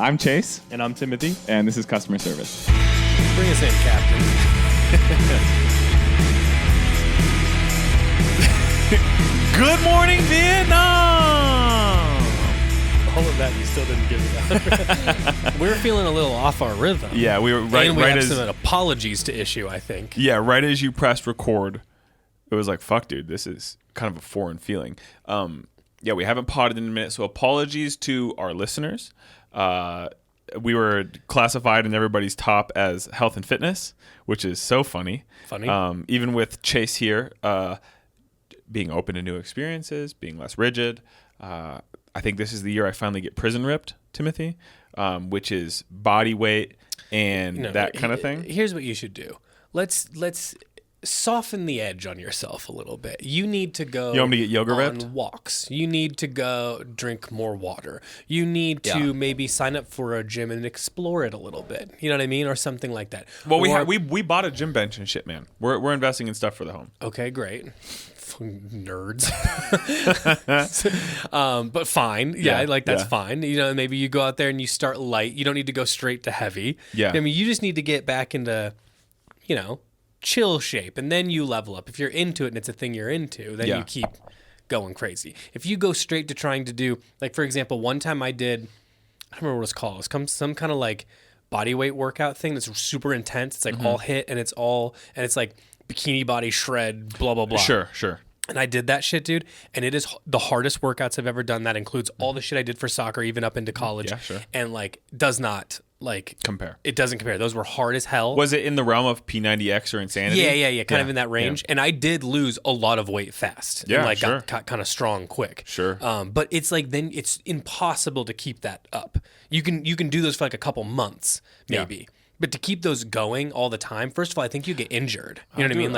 I'm Chase. And I'm Timothy. And this is customer service. Bring us in, Captain. Good morning, Vietnam! All of that you still didn't give me. We were feeling a little off our rhythm. Yeah, we were right. And we right have as some apologies to issue, I think. yeah, right as you pressed record, it was like, "Fuck, dude, this is kind of a foreign feeling." Yeah, we haven't potted in a minute, so apologies to our listeners. We were classified in everybody's top as health and fitness, which is so funny. Even with Chase here, being open to new experiences, being less rigid. I think this is the year I finally get prison ripped, Timothy, which is body weight and that kind of thing. Here's what you should do. Let's soften the edge on yourself a little bit. You need to go You want me to get yoga on ripped? walks. You need to go drink more water. You need to maybe sign up for a gym and explore it a little bit. You know what I mean? Or something like that. Well, we bought a gym bench and shit, man. We're investing in stuff for the home. Okay, great. Nerds. But fine. Yeah, that's fine. You know, maybe you go out there and you start light. You don't need to go straight to heavy. Yeah. I mean, you just need to get back into, chill shape, and then you level up. If you're into it and it's a thing you're into, then you keep going crazy. If you go straight to trying to do, like, for example, one time I don't remember what it's called. It's some kind of like body weight workout thing that's super intense. It's like all hit and it's like bikini body shred, blah, blah, blah. Sure. And I did that shit, dude. And it is the hardest workouts I've ever done. That includes all the shit I did for soccer, even up into college. Yeah, sure. And does not compare. It doesn't compare. Those were hard as hell. Was it in the realm of P90X or insanity? Yeah. Kind of in that range. Yeah. And I did lose a lot of weight fast. Yeah, and sure. got kind of strong quick. Sure. But it's like then it's impossible to keep that up. You can do those for like a couple months maybe. Yeah. But to keep those going all the time, first of all, I think you get injured. You know what I mean?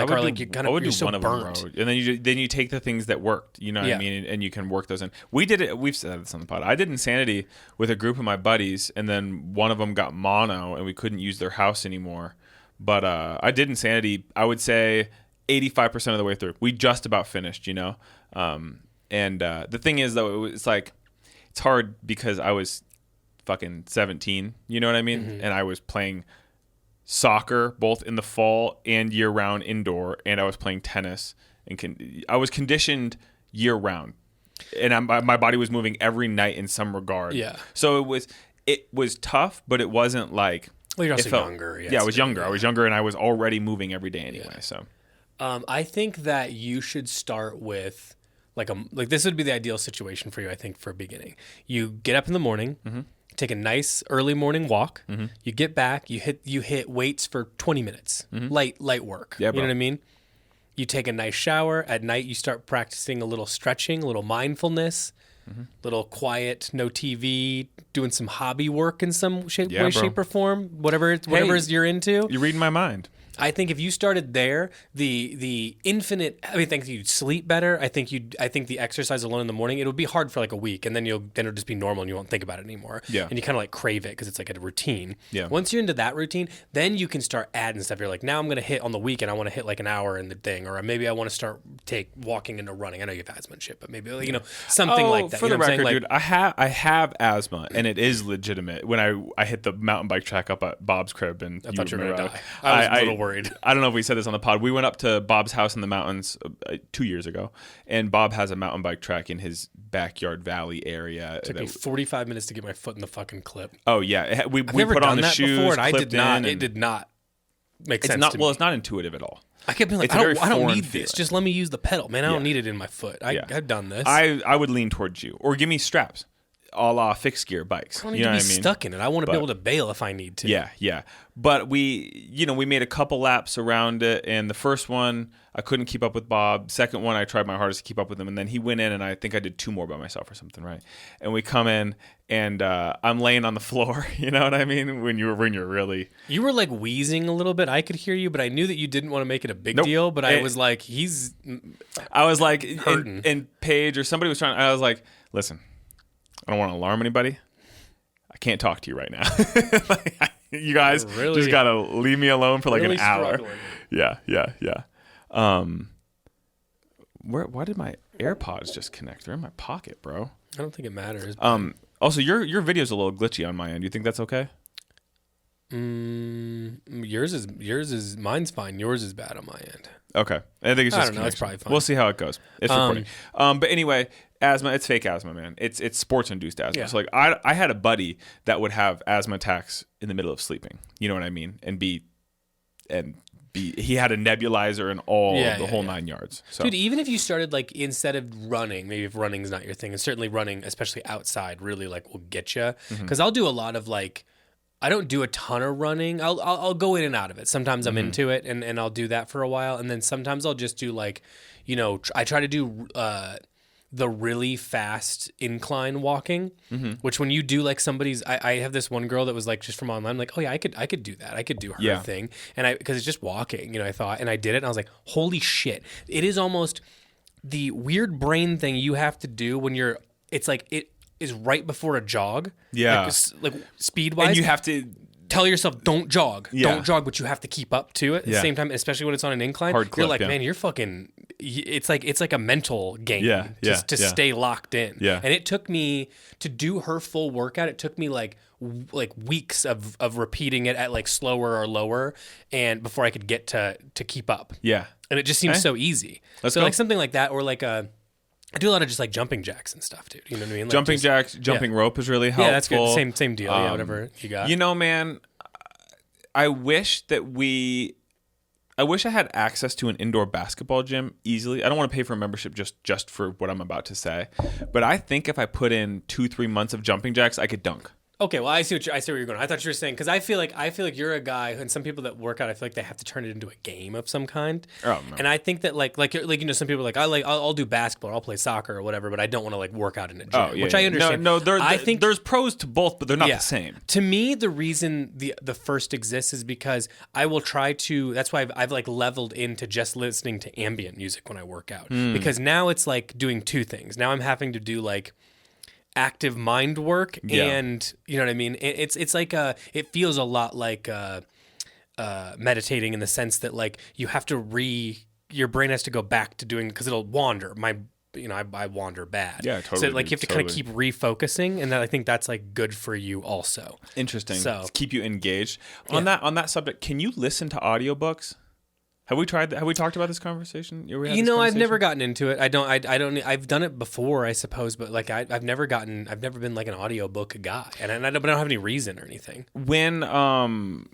You're so burnt. And then you take the things that worked. You know what I mean? And you can work those in. We did it. We've said this on the pod. I did Insanity with a group of my buddies, and then one of them got mono, and we couldn't use their house anymore. But I did Insanity. I would say 85% of the way through. We just about finished. And the thing is, though, it's hard because I was fucking 17, you know what I mean? Mm-hmm. And I was playing soccer both in the fall and year round indoor, and I was playing tennis, and I was conditioned year round, and my body was moving every night in some regard. Yeah. So it was tough, but it wasn't like. Well, you're also younger. Yeah, I was younger. Yeah. I was younger, and I was already moving every day anyway. Yeah. So, I think that you should start with like this would be the ideal situation for you. I think for a beginning, you get up in the morning. Mm-hmm. Take a nice early morning walk. Mm-hmm. You get back. You hit weights for 20 minutes. Mm-hmm. Light work. Yeah, you know what I mean? You take a nice shower. At night, you start practicing a little stretching, a little mindfulness, little quiet, no TV, doing some hobby work in some shape or form. Whatever you're into. You're reading my mind. I think if you started there, the infinite. I think you'd sleep better. I think the exercise alone in the morning, it would be hard for like a week, and then it'll just be normal, and you won't think about it anymore. Yeah. And you kind of like crave it because it's like a routine. Yeah. Once you're into that routine, then you can start adding stuff. You're like, now I'm gonna hit on the weekend. I want to hit like an hour in the thing, or maybe I want to start walking into running. I know you have asthma and shit, but maybe something like that. For the record, dude, I have asthma, and it is legitimate. When I hit the mountain bike track up at Bob's crib, and I thought you were gonna die. I was a little worried. I don't know if we said this on the pod. We went up to Bob's house in the mountains 2 years ago, and Bob has a mountain bike track in his backyard valley area. It took me 45 minutes to get my foot in the fucking clip. Oh yeah, we never put done on the that shoes before, and I did not. It did not make sense. To me. Well, it's not intuitive at all. I kept being like, I don't need this. Just let me use the pedal, man. I don't need it in my foot. I've done this. I would lean towards you, or give me straps, a la fixed gear bikes. I don't need to be stuck in it. I want to be able to bail if I need to. Yeah. But we made a couple laps around it, and the first one I couldn't keep up with Bob. Second one I tried my hardest to keep up with him, and then he went in, and I think I did 2 more by myself or something, right? And we come in, and I'm laying on the floor. You know what I mean? When you're really, you were like wheezing a little bit. I could hear you, but I knew that you didn't want to make it a big deal. But I was like, I was like, hurting. And Paige or somebody was trying. I was like, listen. I don't want to alarm anybody. I can't talk to you right now. You guys just got to leave me alone for like an hour. Struggling. Yeah. Why did my AirPods just connect? They're in my pocket, bro. I don't think it matters. Also, your video's a little glitchy on my end. You think that's okay? Yours is mine's fine. Yours is bad on my end. Okay. I think it's just I don't know. It's probably fine. We'll see how it goes. It's recording. But anyway, asthma, it's fake asthma, man. It's sports-induced asthma. Yeah. So like I had a buddy that would have asthma attacks in the middle of sleeping. You know what I mean? He had a nebulizer and all the whole 9 yards. So. Dude, even if you started like instead of running, maybe if running's not your thing, and certainly running, especially outside, really like will get you. Because I'll do a lot of like, I don't do a ton of running. I'll go in and out of it. Sometimes I'm into it and I'll do that for a while, and then sometimes I'll just do like, I try to do the really fast incline walking, which when you do like somebody's, I have this one girl that was like just from online, like, oh yeah, I could do that. I could do her thing. And because it's just walking, I thought, and I did it and I was like, holy shit. It is almost the weird brain thing you have to do when it's like, it is right before a jog. Yeah. Like speed wise. And you have to tell yourself, don't jog. Don't jog, but you have to keep up to it at the same time, especially when it's on an incline. Hard clip, you're like, man, you're fucking... It's like a mental game to stay locked in. Yeah. And it took me, to do her full workout, it took me like weeks of repeating it at like slower or lower, and before I could get to keep up. Yeah. And it just seems so easy. Let's so go. like something like that, or like I do a lot of just like jumping jacks and stuff, dude. You know what I mean? Like jumping jacks, jumping rope is really helpful. Yeah, that's good. Same deal. Whatever you got. Man, I wish I had access to an indoor basketball gym easily. I don't want to pay for a membership just for what I'm about to say. But I think if I put in 2-3 months of jumping jacks, I could dunk. Okay, well, I see where you're going. I thought you were saying, because I feel like you're a guy, and some people that work out, I feel like they have to turn it into a game of some kind. Oh, no. And I think that like some people are like, I'll do basketball, I'll play soccer or whatever, but I don't want to like work out in a gym, which I understand. No, I think there's pros to both, but they're not the same. To me, the reason the first exists is because I will try to. That's why I've like leveled into just listening to ambient music when I work out, because now it's like doing two things. Now I'm having to do like active mind work, and you know what I mean. It's like it feels a lot like meditating in the sense that like you have to your brain has to go back to doing, because it'll wander. I wander bad. Yeah, totally. So like you have to kind of keep refocusing, and I think that's like good for you also. Interesting. So keep you engaged on that subject. Can you listen to audiobooks? Have we tried that? Have we talked about this conversation? I've never gotten into it. I don't. I've done it before, I suppose, but like I've never been like an audiobook guy, and I don't have any reason or anything. When Spotify,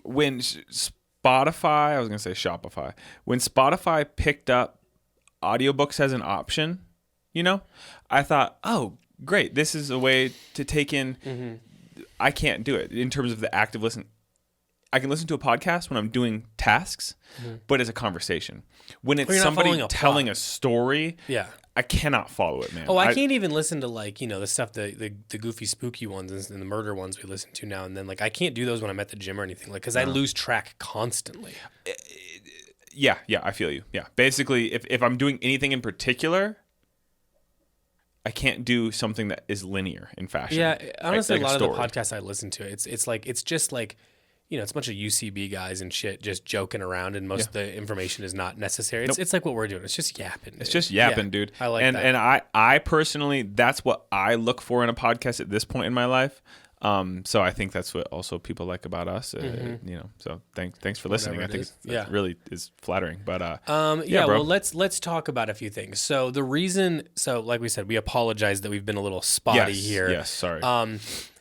I was gonna say Shopify. When Spotify picked up audiobooks as an option, I thought, oh, great, this is a way to take in. I can't do it in terms of the active listen. I can listen to a podcast when I'm doing tasks, but as a conversation. When it's somebody telling a story, I cannot follow it, man. Oh, I can't even listen to like, the stuff, the goofy, spooky ones and the murder ones we listen to now and then. Like, I can't do those when I'm at the gym or anything, like, because I lose track constantly. Yeah, I feel you. Yeah, basically, if I'm doing anything in particular, I can't do something that is linear in fashion. Yeah, honestly, like a lot of the podcasts I listen to, it's just like, it's a bunch of UCB guys and shit just joking around, and most of the information is not necessary. It's like what we're doing. It's just yapping. Dude. It's just yapping, dude. I like that. And I personally, that's what I look for in a podcast at this point in my life. So I think that's what also people like about us. So thanks for listening. I think it really is flattering. But bro. Well, let's talk about a few things. So like we said, we apologize that we've been a little spotty here. Yes, sorry.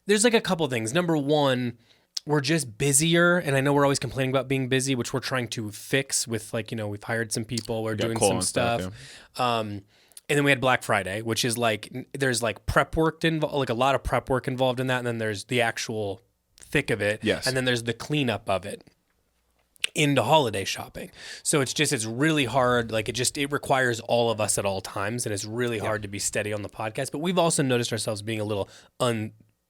There's like a couple things. Number one, we're just busier, and I know we're always complaining about being busy, which we're trying to fix with like, we've hired some people, we're doing some stuff. And then we had Black Friday, which is like, there's like prep work involved, like a lot of prep work involved in that. And then there's the actual thick of it. Yes. And then there's the cleanup of it into holiday shopping. So it's really hard. Like it requires all of us at all times. And it's really hard to be steady on the podcast, but we've also noticed ourselves being a little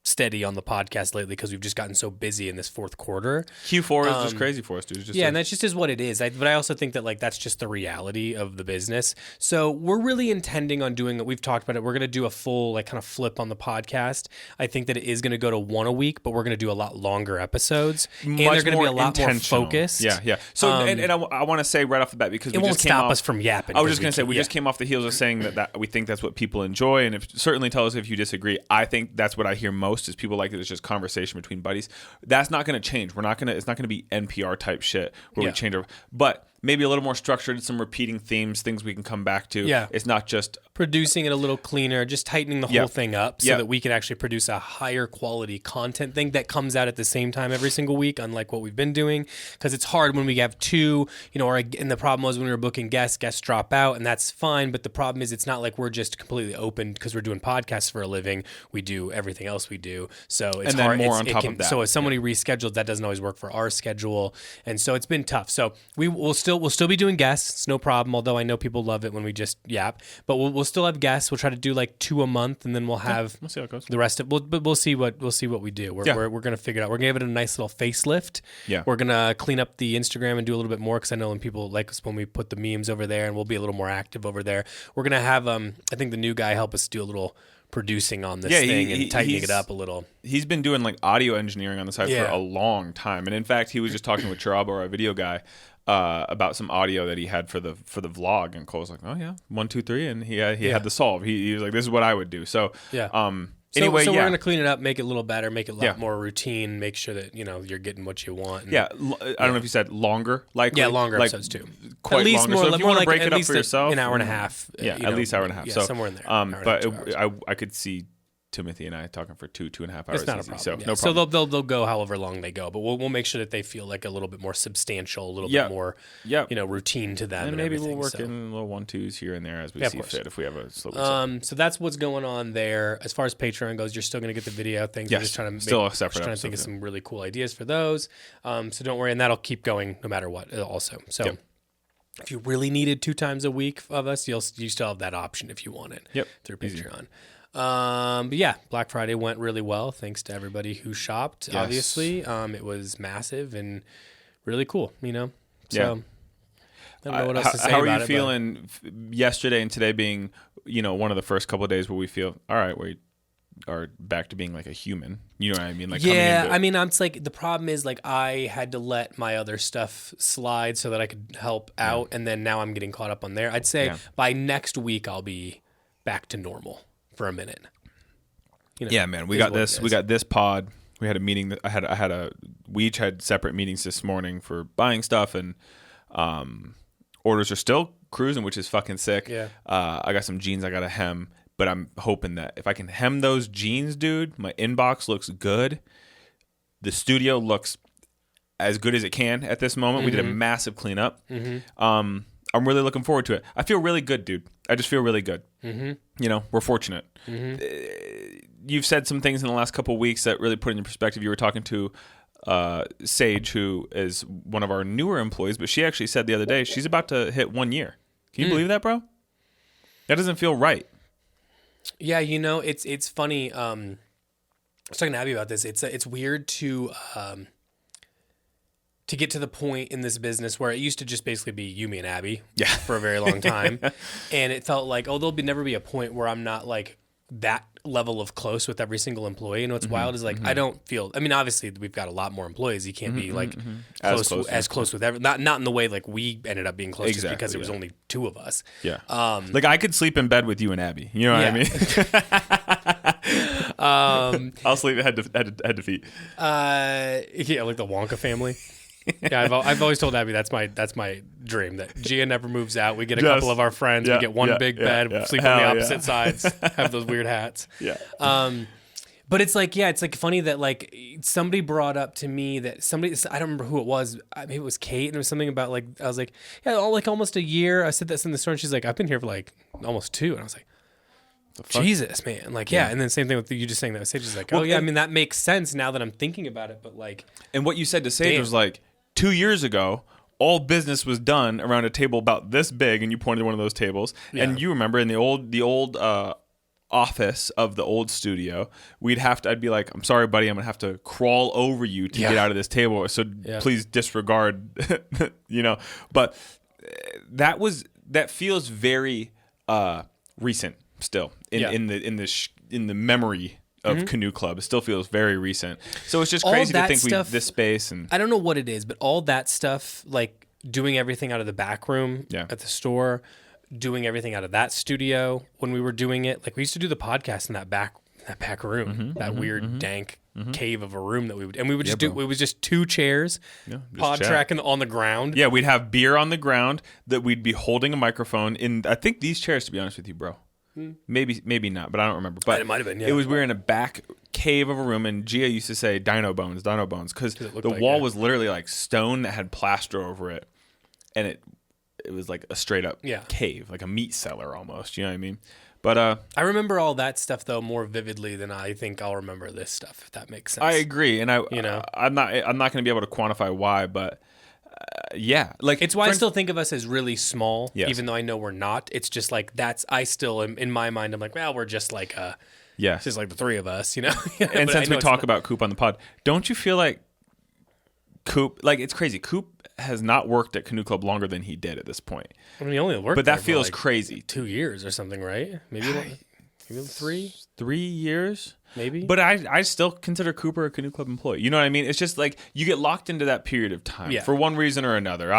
steady on the podcast lately because we've just gotten so busy in this fourth quarter. Q4 is just crazy for us, dude. And that just is what it is. But I also think that like that's just the reality of the business. So we're really intending on doing it. We've talked about it. We're going to do a full like kind of flip on the podcast. I think that it is going to go to one a week, but we're going to do a lot longer episodes, and they're going to be a lot more focused. Yeah. So and I want to say right off the bat, because it won't stop us from yapping. I was just going to say we just came off the heels of saying that we think that's what people enjoy, and certainly tell us if you disagree. I think that's what I hear most is people like that it's just conversation between buddies. That's not going to change. It's not going to be NPR type shit where we change over, but maybe a little more structured, some repeating themes, things we can come back to. Yeah. It's not just producing it a little cleaner, just tightening the whole thing up so that we can actually produce a higher quality content thing that comes out at the same time every single week, unlike what we've been doing. Because it's hard when we have two, and the problem was when we were booking guests drop out, and that's fine. But the problem is it's not like we're just completely open because we're doing podcasts for a living. We do everything else we do. So it's and then hard. more on top of that. So if somebody reschedules, that doesn't always work for our schedule. And so it's been tough. So we'll still be doing guests. It's no problem. Although I know people love it when we just yap, but we'll still have guests. We'll try to do like 2 a month, and then we'll have we'll see how it goes. The rest of. We'll see what we do. We're gonna figure it out. We're gonna give it a nice little facelift. Yeah. We're gonna clean up the Instagram and do a little bit more because I know when people like us when we put the memes over there, and we'll be a little more active over there. We're gonna have I think the new guy help us do a little producing on this thing and tightening it up a little. He's been doing like audio engineering on the side for a long time, and in fact, he was just talking with Chirabo, our video guy, about some audio that he had for the vlog, and Cole's like, "Oh yeah, 1, 2, 3," and he had the solve. He was like, "This is what I would do." So anyway, so we're gonna clean it up, make it a little better, make it a lot more routine, make sure that you're getting what you want. And, I don't know if you said longer, likely. Yeah, longer episodes too. Quite at least longer. more. So if you want to break it up for yourself, an hour and a half. At least hour and a half. Yeah, so somewhere in there. But I could see Timothy and I talking for 2.5 hours. It's not a problem. So no problem. So they'll go however long they go, but we'll make sure that they feel like a little bit more substantial, a little bit more routine to them. And maybe we'll work in little 1-2s here and there as we see fit if we have a slow so that's what's going on there. As far as Patreon goes, you're still going to get the video things. Yes, we're just trying to still a separate. Trying to think of some really cool ideas for those. So don't worry, and that'll keep going no matter what. Also, so. If you really needed 2 times a week of us, you still have that option if you want it through Patreon. But yeah, Black Friday went really well. Thanks to everybody who shopped. Yes. Obviously, it was massive and really cool. So I don't know what else to say. How are you feeling yesterday and today being one of the first couple of days where we feel all right? We are back to being like a human. You know what I mean? Like it's like the problem is like I had to let my other stuff slide so that I could help out, and then now I'm getting caught up on there. I'd say by next week I'll be back to normal for a minute. Yeah, man. We got this. We got this pod. We had a meeting. We each had separate meetings this morning for buying stuff, and orders are still cruising, which is fucking sick. Yeah. I got some jeans I got to hem. But I'm hoping that if I can hem those jeans, dude, my inbox looks good. The studio looks as good as it can at this moment. We did a massive cleanup. I'm really looking forward to it. I feel really good, dude. I just feel really good. We're fortunate. You've said some things in the last couple of weeks that really put it in perspective. You were talking to Sage, who is one of our newer employees, but she actually said the other day she's about to hit 1 year. Can you believe that, bro? That doesn't feel right. Yeah, it's funny. I was talking to Abby about this. It's weird to get to the point in this business where it used to just basically be you, me, and Abby for a very long time, and it felt like there'll never be a point where I'm not like that level of close with every single employee. And what's wild is like I don't feel. I mean, obviously we've got a lot more employees. You can't be like as close with every. Not in the way like we ended up being close just because it was only 2 of us. Yeah. Like I could sleep in bed with you and Abby. You know what I mean? I'll sleep head to feet. Like the Wonka family. Yeah, I've always told Abby that's my dream, that Gia never moves out. We get a couple of our friends, we get one big bed, sleep on the opposite sides, have those weird hats. Yeah. But it's like funny that like somebody brought up to me that I don't remember who it was. Maybe it was Kate, and it was something about like I was like, almost a year. I said this in the store, and she's like, I've been here for like almost 2, and I was like, Jesus, man. Like, and then same thing with you just saying that. Sage is like, I mean, that makes sense now that I'm thinking about it, but like. And what you said to Sage was like, 2 years ago, all business was done around a table about this big, and you pointed to one of those tables. Yeah. And you remember in the old office of the old studio, I'd be like, I'm sorry, buddy, I'm gonna have to crawl over you to get out of this table. So please disregard, but that feels very recent still in the memory of Canoe Club. It still feels very recent. So it's just crazy to think this space, and I don't know what it is, but all that stuff, like doing everything out of the back room at the store, doing everything out of that studio when we were doing it. Like we used to do the podcast in that back room, that weird dank cave of a room that we would, and we would just it was just 2 chairs, pod tracking on the ground. Yeah, we'd have beer on the ground that we'd be holding a microphone in. I think these chairs, to be honest with you, bro. Maybe not, but I don't remember. But it might have been. Yeah. We were in a back cave of a room, and Gia used to say "Dino Bones," because the wall was literally like stone that had plaster over it, and it was like a straight up cave, like a meat cellar almost. You know what I mean? But I remember all that stuff though more vividly than I think I'll remember this stuff. If that makes sense. I agree, and I'm not going to be able to quantify why, but. Like it's why I still think of us as really small, even though I know we're not. It's just like I still am, in my mind. I'm like, well, we're just like it's just like the 3 of us, And since we talk about Coop on the pod, don't you feel like Coop? Like it's crazy. Coop has not worked at Canoe Club longer than he did at this point. I mean, he only worked, but that feels crazy. 2 years or something, right? Maybe 3. 3 years. Maybe. But I still consider Cooper a Canoe Club employee. You know what I mean? It's just like you get locked into that period of time for one reason or another.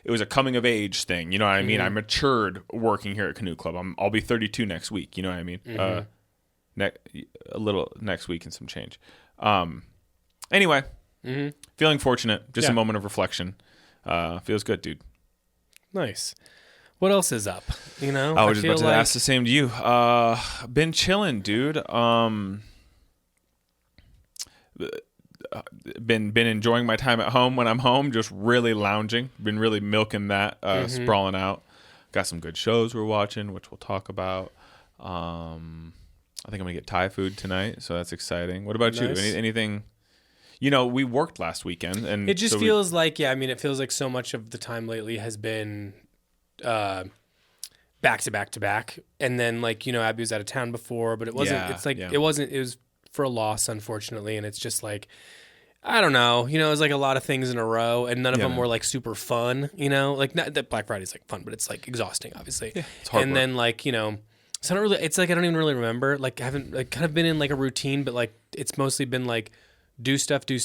It was a coming of age thing. You know what I mean? I matured working here at Canoe Club. I'll be 32 next week. You know what I mean? A little next week and some change. Anyway, feeling fortunate. Just a moment of reflection. Feels good, dude. Nice. What else is up? I was just about to ask the same to you. Been chilling, dude. Been enjoying my time at home when I'm home, just really lounging. Been really milking that, sprawling out. Got some good shows we're watching, which we'll talk about. I think I'm gonna get Thai food tonight, so that's exciting. What about you? Anything? We worked last weekend, and it just feels like it feels like so much of the time lately has been back to back to back, and then Abby was out of town before, but it wasn't. It wasn't. It was for a loss, unfortunately, and it's just like. I don't know. It was like a lot of things in a row, and none of them were like super fun. Like not that Black Friday's like fun, but it's like exhausting, obviously. Yeah, it's hard. And then so I don't really. It's like I don't even really remember. Like I haven't kind of been in like a routine, but like it's mostly been like do stuff, go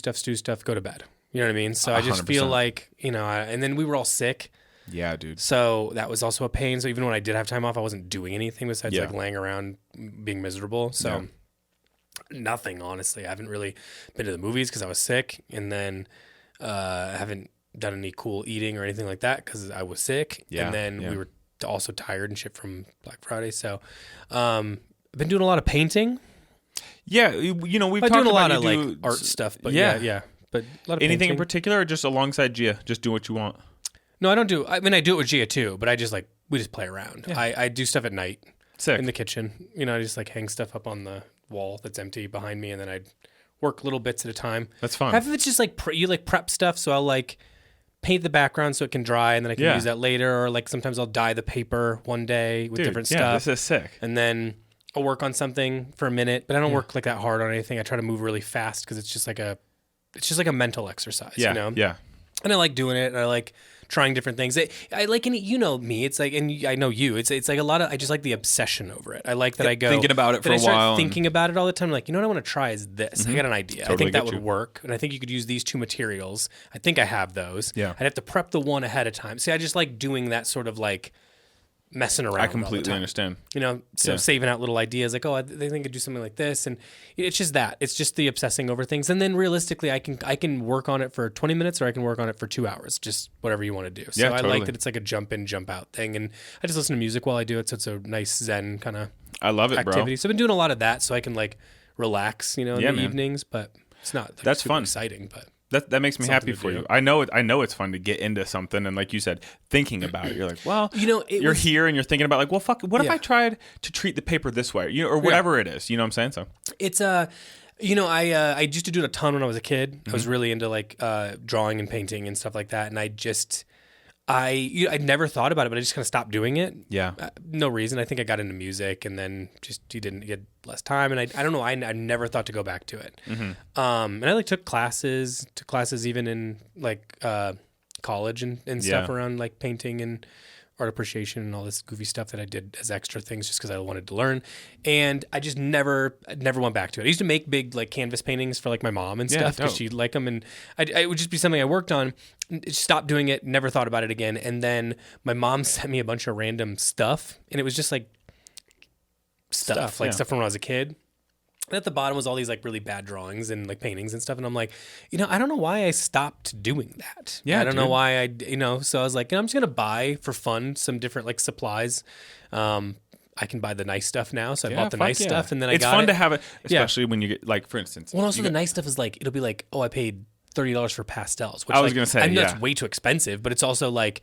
to bed. You know what I mean? So I just 100%. Feel like and then we were all sick. Yeah, dude. So that was also a pain. So even when I did have time off, I wasn't doing anything besides like laying around being miserable. So. Yeah. Nothing, honestly. I haven't really been to the movies because I was sick, and then I haven't done any cool eating or anything like that because I was sick. Yeah, and then we were also tired and shit from Black Friday. So I've been doing a lot of painting. Yeah, we've talked doing a lot of like art stuff. But yeah. But a lot of anything painting. In particular, or just alongside Gia, just do what you want. No, I don't do. I mean, I do it with Gia too, but I just we just play around. Yeah. I do stuff at night. Sick. In the kitchen. I just hang stuff up on the wall that's empty behind me, and then I'd work little bits at a time. That's fun. Half of it's just you prep stuff, so I'll paint the background so it can dry, and then I can use that later, or sometimes I'll dye the paper one day with different stuff. This is sick. And then I'll work on something for a minute, but I don't work that hard on anything. I try to move really fast because it's just like a mental exercise. Yeah. And I like doing it, and I like trying different things. I like, and me, it's like, and I know you, it's like a lot of, I just like the obsession over it. I like that I go thinking about it for a while. Thinking about it all the time. Like, what I want to try is this. I got an idea. Totally I think that would work. And I think you could use these 2 materials. I think I have those. Yeah. I'd have to prep the one ahead of time. See, I just like doing that sort of messing around. I completely understand. Saving out little ideas they think I could do something like this, and it's just that. It's just the obsessing over things, and then realistically, I can work on it for 20 minutes, or I can work on it for 2 hours, just whatever you want to do. So I like that it's like a jump in, jump out thing, and I just listen to music while I do it, so it's a nice zen kind of. I love it, activity. Bro. So I've been doing a lot of that, so I can relax, in the evenings, but it's not that's super fun, exciting, but. That makes me happy for you. I know it's fun to get into something, and like you said, thinking about it. You're like, well, you're here and you're thinking about well, fuck, what if I tried to treat the paper this way, or whatever it is. You know what I'm saying? So it's I used to do it a ton when I was a kid. I was really into drawing and painting and stuff like that, and I never thought about it, but I just kind of stopped doing it. Yeah. No reason. I think I got into music, and then just you didn't get less time, and I don't know. I never thought to go back to it. Mm-hmm. And I like took classes even in like college and stuff around like painting and art appreciation and all this goofy stuff that I did as extra things just because I wanted to learn. And I just never went back to it. I used to make big like canvas paintings for like my mom and stuff because she'd like them. And it would just be something I worked on. Stopped doing it, never thought about it again. And then my mom sent me a bunch of random stuff. And it was just like stuff from when I was a kid. And at the bottom was all these like really bad drawings and like paintings and stuff. And I'm like, I don't know why I stopped doing that. Yeah, I don't know why so I was like, I'm just going to buy for fun some different like supplies. I can buy the nice stuff now. So I bought the nice stuff and then it's fun to have it, especially when you get like, for instance. Well, also the nice stuff is like, it'll be like, oh, I paid $30 for pastels. Which I was going to say, I know it's way too expensive, but it's also like,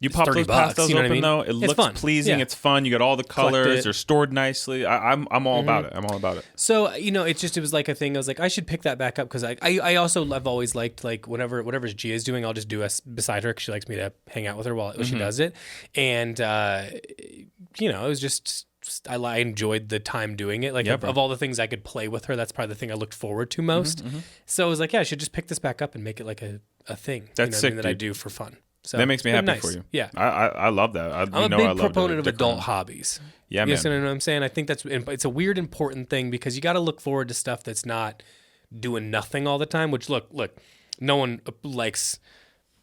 you pop those pastels open, I mean? Though. It looks fun. pleasing. Yeah. It's fun. You got all the colors. They're stored nicely. I'm all about it. I'm all about it. So, it was like a thing. I was like, I should pick that back up because I also have always liked like whatever Gia's doing, I'll just do beside her because she likes me to hang out with her while she does it. And, it was just... I enjoyed the time doing it. Like of all the things I could play with her, that's probably the thing I looked forward to most. So I was like, I should just pick this back up and make it like a thing. That's sick, that I do for fun. So that makes me happy for you. Yeah, I love that. I'm a big proponent of adult hobbies. Yeah, man. You know what I'm saying? I think it's a weird, important thing because you got to look forward to stuff that's not doing nothing all the time. Which look, no one likes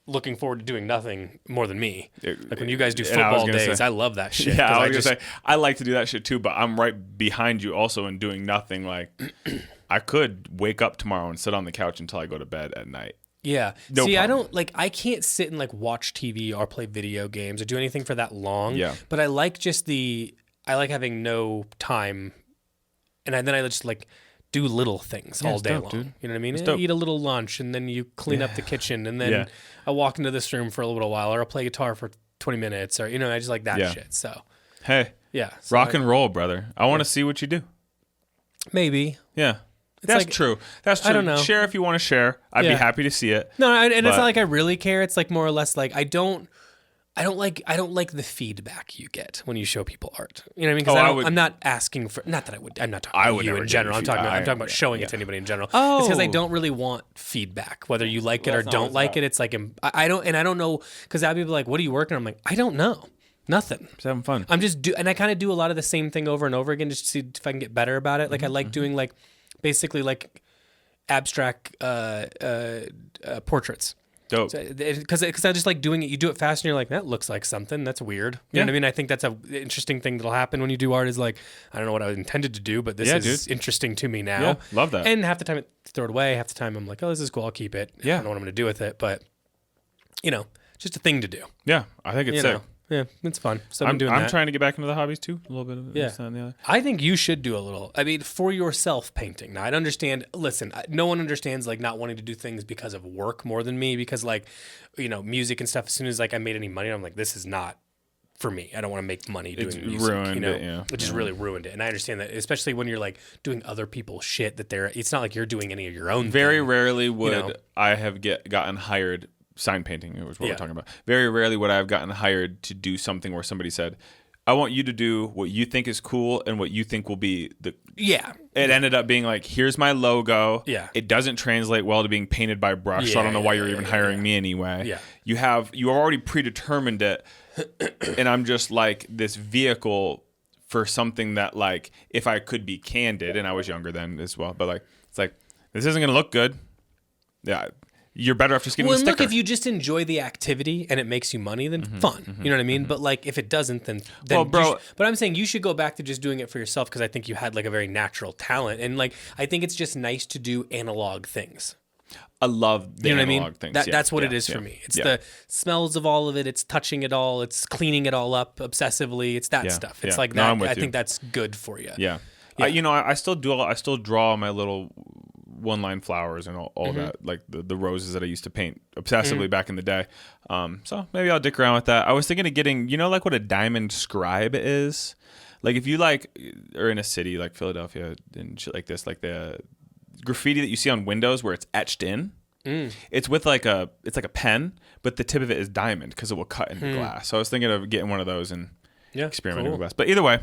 looking forward to doing nothing more than me. Like when you guys do football days, I love that shit. Yeah, I was gonna say I like to do that shit too, but I'm right behind you also in doing nothing. Like I could wake up tomorrow and sit on the couch until I go to bed at night. Yeah. No See, problem. I can't sit and like watch TV or play video games or do anything for that long. Yeah. But I like I like having no time. And then I just like do little things all day long. Dude. You know what I mean? Eat a little lunch and then you clean up the kitchen and then I walk into this room for a little while or I'll play guitar for 20 minutes or, I just like that shit. So, hey. Yeah. So rock and roll, brother. I want to see what you do. Maybe. Yeah. That's true. That's true. I don't know. Share if you want to share. I'd be happy to see it. No, and it's not like I really care. It's like more or less like I don't like the feedback you get when you show people art. You know what I mean? Because I'm not asking for. Not that I would. I'm not talking about you in general. I'm talking about showing it to anybody in general. Oh, it's because I don't really want feedback, whether you like it or don't like it. It's like I don't know because I'll be like, "What are you working on?" I'm like, I don't know. Nothing. Just having fun. I'm just and I kind of do a lot of the same thing over and over again just to see if I can get better about it. Like I like doing like basically like abstract portraits. Dope. Because I just like doing it. You do it fast and you're like, that looks like something. That's weird. You know what I mean? I think that's an interesting thing that'll happen when you do art is like, I don't know what I intended to do, but this is interesting to me now. Yeah, love that. And half the time I throw it away. Half the time I'm like, oh, this is cool. I'll keep it. Yeah. I don't know what I'm going to do with it, but just a thing to do. Yeah. I think it's sick. Yeah, it's fun. So I'm doing that. I'm trying to get back into the hobbies too. A little bit of this and the other. I think you should do a little. I mean, for yourself painting. Now, I'd understand. Listen, no one understands like not wanting to do things because of work more than me. Because like, music and stuff. As soon as like I made any money, I'm like, this is not for me. I don't want to make money doing music. Ruined it. Yeah, it just really ruined it. And I understand that, especially when you're like doing other people's shit. It's not like you're doing any of your own. Very rarely would I have gotten hired. Sign painting is what we're talking about. Very rarely would I have gotten hired to do something where somebody said, I want you to do what you think is cool and what you think will be the... Yeah. It ended up being like, here's my logo. Yeah. It doesn't translate well to being painted by brush, so I don't know why you're even hiring me anyway. Yeah. You already predetermined it, and I'm just like this vehicle for something that like, if I could be candid, and I was younger then as well, but like, it's like, this isn't going to look good. Yeah. You're better off just getting a sticker. Look, if you just enjoy the activity and it makes you money, then fun. You know what I mean? But like, if it doesn't, then well, bro. But I'm saying you should go back to just doing it for yourself because I think you had like a very natural talent, and like I think it's just nice to do analog things. I love the analog things. That's what it is for me. It's the smells of all of it. It's touching it all. It's cleaning it all up obsessively. It's that stuff. It's like that. I think that's good for you. Yeah. I still draw my little one-line flowers and all that, like the roses that I used to paint obsessively back in the day. So maybe I'll dick around with that. I was thinking of getting, like what a diamond scribe is? Like if you are in a city like Philadelphia and shit like this, like the graffiti that you see on windows where it's etched in. It's with like a pen, but the tip of it is diamond because it will cut into glass. So I was thinking of getting one of those and experimenting with glass. But either way,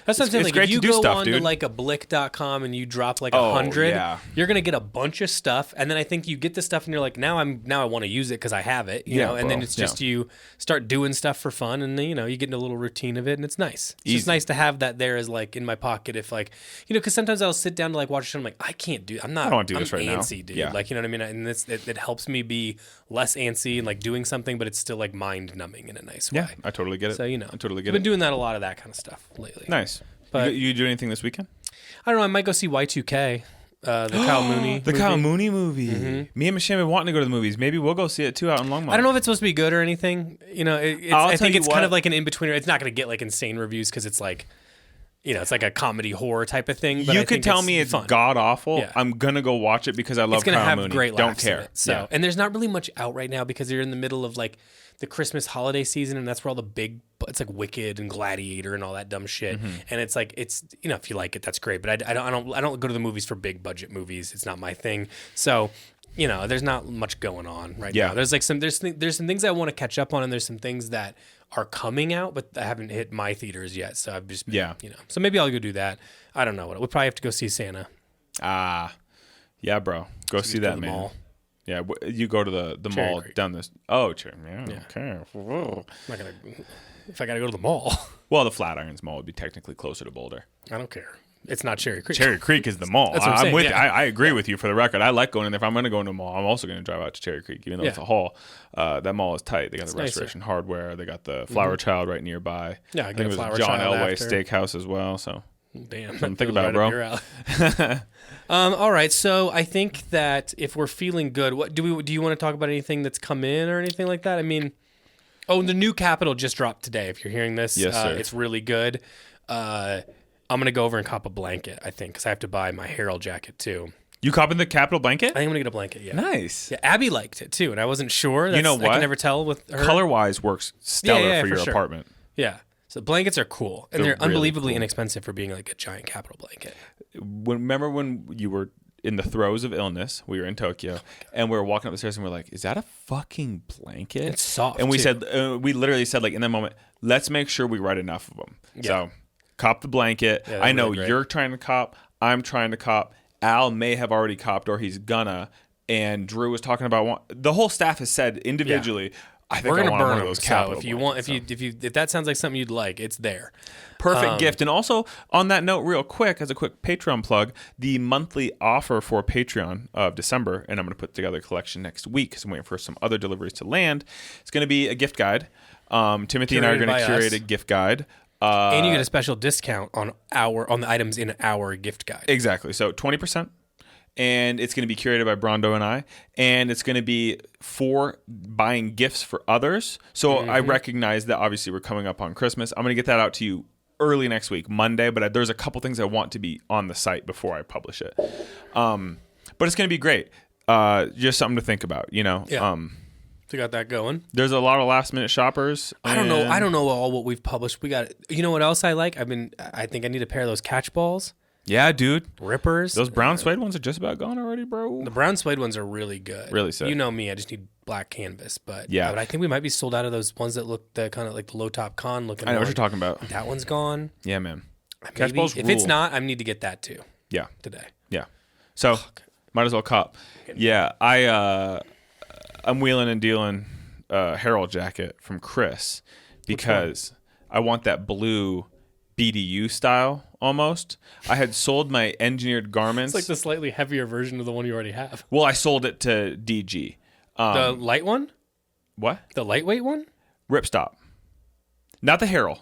that's what I'm saying. It's Like, great if you to do go stuff, on dude. to like a blick.com and you drop like 100, you're gonna get a bunch of stuff, and then I think you get the stuff and you're like, now I want to use it because I have it, you know. And then it's just you start doing stuff for fun, and then you get in a little routine of it, and it's nice. It's just nice to have that there as like in my pocket, if like because sometimes I'll sit down to like watch a show, I'm like, I can't do, I don't want to do this right now, dude. Yeah. Like, you know what I mean? And it helps me be less antsy and like doing something, but it's still like mind numbing in a nice way. Yeah, I totally get it. So I totally get I've been doing that a lot of that kind of stuff lately. Nice. But you do anything this weekend? I don't know. I might go see Y2K, the Kyle Mooney. The Kyle Mooney movie. Mm-hmm. Me and Michelle have been wanting to go to the movies. Maybe we'll go see it too out in Longmont. I don't know if it's supposed to be good or anything. I think it's kind of like an in-betweener. It's not going to get like insane reviews because it's like, it's like a comedy horror type of thing. But you could tell me it's god awful. Yeah. I'm going to go watch it because I love Kyle Mooney. It's going to have great laughs. Don't care. So, and there's not really much out right now because you're in the middle of like the Christmas holiday season, and that's where all the big, it's like Wicked and Gladiator and all that dumb shit. Mm-hmm. And it's like, if you like it, that's great. But I don't go to the movies for big budget movies. It's not my thing. So, there's not much going on right now. There's like there's some things I want to catch up on, and there's some things that are coming out, but I haven't hit my theaters yet. So I've just been, so maybe I'll go do that. I don't know. We'll probably have to go see Santa. Yeah, bro. Go see that, man. Mall. Yeah, you go to the mall Creek. Down this. Oh, yeah. Okay. I'm not gonna. If I gotta go to the mall. Well, the Flatirons Mall would be technically closer to Boulder. I don't care. It's not Cherry Creek. Cherry Creek is the mall. That's what I'm saying. with you. I agree with you for the record. I like going in there. If I'm going to go into a mall, I'm also going to drive out to Cherry Creek, even though it's a haul. That mall is tight. They got the Restoration Hardware. They got the Flower Child right nearby. Yeah, I think it was Flower John Child Elway after. Steakhouse as well. So damn, think about it, bro. All right, so I think that if we're feeling good, what do you want to talk about anything that's come in or anything like that? I mean, the new Capitol just dropped today. If you're hearing this, yes, sir. It's really good. I'm going to go over and cop a blanket, I think, because I have to buy my Herald jacket, too. You copping the Capitol blanket? I think I'm going to get a blanket, yeah. Nice. Yeah, Abby liked it, too, and I wasn't sure. You know what? I can never tell with her. Color-wise works stellar for your apartment. Yeah. So blankets are cool, and they're unbelievably inexpensive for being like a giant Capitol blanket. Remember when you were in the throes of illness, we were in Tokyo, and we were walking up the stairs, and we're like, is that a fucking blanket? It's soft, and we too. said, we literally said, like, in that moment, let's make sure we write enough of them. Yeah. So cop the blanket. Yeah, I know you're trying to cop. I'm trying to cop. Al may have already copped, or he's gonna. And Drew was talking about the whole staff has said individually, I think we're gonna burn one of those Capitol. So if you want, if that sounds like something you'd like, it's there. Perfect gift. And also on that note, real quick, as a quick Patreon plug, the monthly offer for Patreon of December, and I'm going to put together a collection next week because I'm waiting for some other deliveries to land. It's going to be a gift guide. Timothy and I are going to curate a gift guide. And you get a special discount on the items in our gift guide. Exactly. So 20%. And it's going to be curated by Brondo and I. And it's going to be for buying gifts for others. So I recognize that obviously we're coming up on Christmas. I'm going to get that out to you early next week, Monday. But there's a couple things I want to be on the site before I publish it. But it's going to be great. Just something to think about, Yeah. We got that going. There's a lot of last minute shoppers. I don't know all what we've published. We got. You know what else I like? I think I need a pair of those catch balls. Yeah, dude. Rippers. Those brown suede ones are just about gone already, bro. The brown suede ones are really good. Really sick. You know me, I just need black canvas. But yeah. But I think we might be sold out of those ones that look the kind of like the low top con looking. I know what you're talking about. That one's gone. Yeah, man. Catch balls rule. If it's not, I need to get that too. Yeah. Today. Yeah. So might as well cop. Yeah, I'm wheeling and dealing Herald jacket from Chris because I want that blue BDU style almost. I had sold my engineered garments. It's like the slightly heavier version of the one you already have. Well, I sold it to DG. The light one? What? The lightweight one? Ripstop. Not the Herald.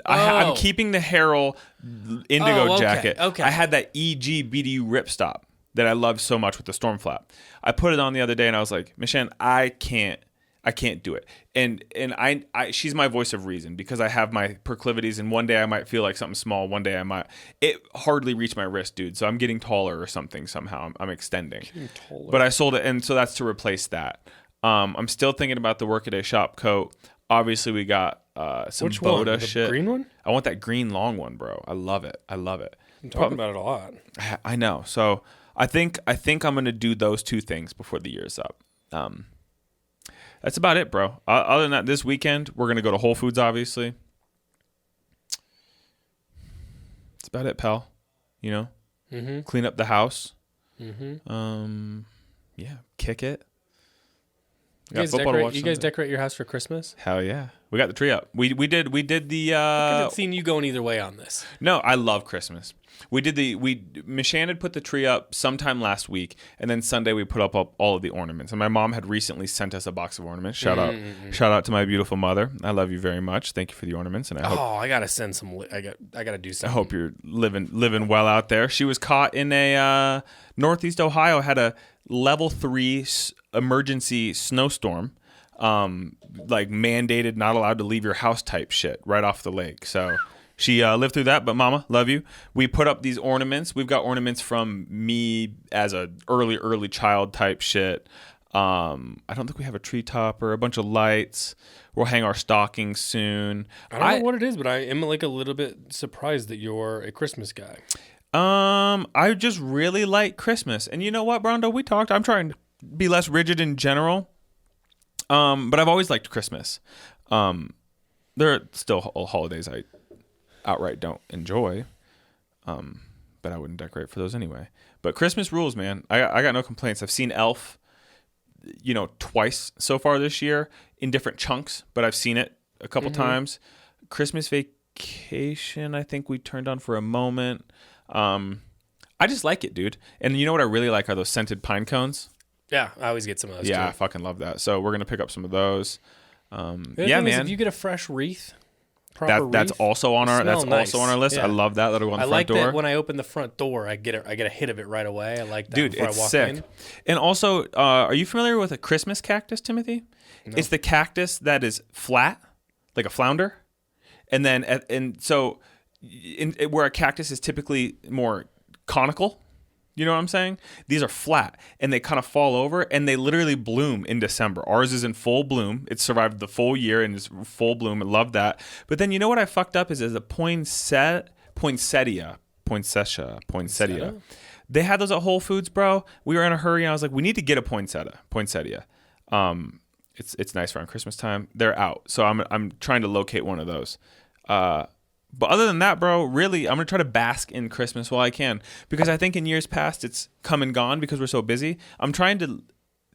I'm keeping the Herald indigo jacket. Okay. I had that EG BDU ripstop that I loved so much with the storm flap. I put it on the other day and I was like, Michelle, I can't do it. And I she's my voice of reason because I have my proclivities and one day I might feel like something small. One day it hardly reached my wrist, dude. So I'm getting taller or something somehow. I'm extending. But I sold it. And so that's to replace that. I'm still thinking about the Workaday shop coat. Obviously we got some Which Boda one? shit. The green one? I want that green long one, bro. I love it. I'm talking about it a lot. I know. So I think I'm gonna do those two things before the year's up. That's about it, bro. Other than that, this weekend we're gonna go to Whole Foods. Obviously, that's about it, pal. You know, clean up the house. Yeah, kick it. You guys decorate your house for Christmas? Hell yeah. We got the tree up. We did the I haven't seen you going either way on this. No, I love Christmas. Miss Shannon put the tree up sometime last week, and then Sunday we put up all of the ornaments. And my mom had recently sent us a box of ornaments. Shout out to my beautiful mother. I love you very much. Thank you for the ornaments. And I gotta send some. I gotta do something. I hope you're living well out there. She was caught in a Northeast Ohio, had a level 3 emergency snowstorm. Like mandated, not allowed to leave your house type shit right off the lake. So she lived through that, but mama, love you. We put up these ornaments. We've got ornaments from me as a early child type shit. I don't think we have a tree topper, a bunch of lights. We'll hang our stockings soon. I don't know what it is, but I am like a little bit surprised that you're a Christmas guy. I just really like Christmas. And you know what, Brondo? We talked. I'm trying to be less rigid in general. But I've always liked Christmas. There are still holidays I outright don't enjoy. But I wouldn't decorate for those anyway. But Christmas rules, man. I got no complaints. I've seen Elf, twice so far this year in different chunks, but I've seen it a couple times. Christmas Vacation, I think we turned on for a moment. I just like it, dude. And you know what I really like are those scented pine cones. Yeah, I always get some of those. Yeah, too. I fucking love that. So we're gonna pick up some of those. Yeah, man. If you get a fresh wreath, that's also on our also on our list. Yeah. I love that. That'll go on the front door. I like that when I open the front door, I get a hit of it right away. I like that. Dude, before it's I walk sick. in. And also, are you familiar with a Christmas cactus, Timothy? No. It's the cactus that is flat, like a flounder, and then where a cactus is typically more conical. You know what I'm saying? These are flat, and they kind of fall over, and they literally bloom in December. Ours is in full bloom. It survived the full year and is full bloom. I love that. But then you know what I fucked up is a poinsettia. They had those at Whole Foods, bro. We were in a hurry, and I was like, we need to get a poinsettia. It's nice around Christmas time. They're out, so I'm trying to locate one of those. But other than that, bro, really, I'm going to try to bask in Christmas while I can. Because I think in years past, it's come and gone because we're so busy. I'm trying to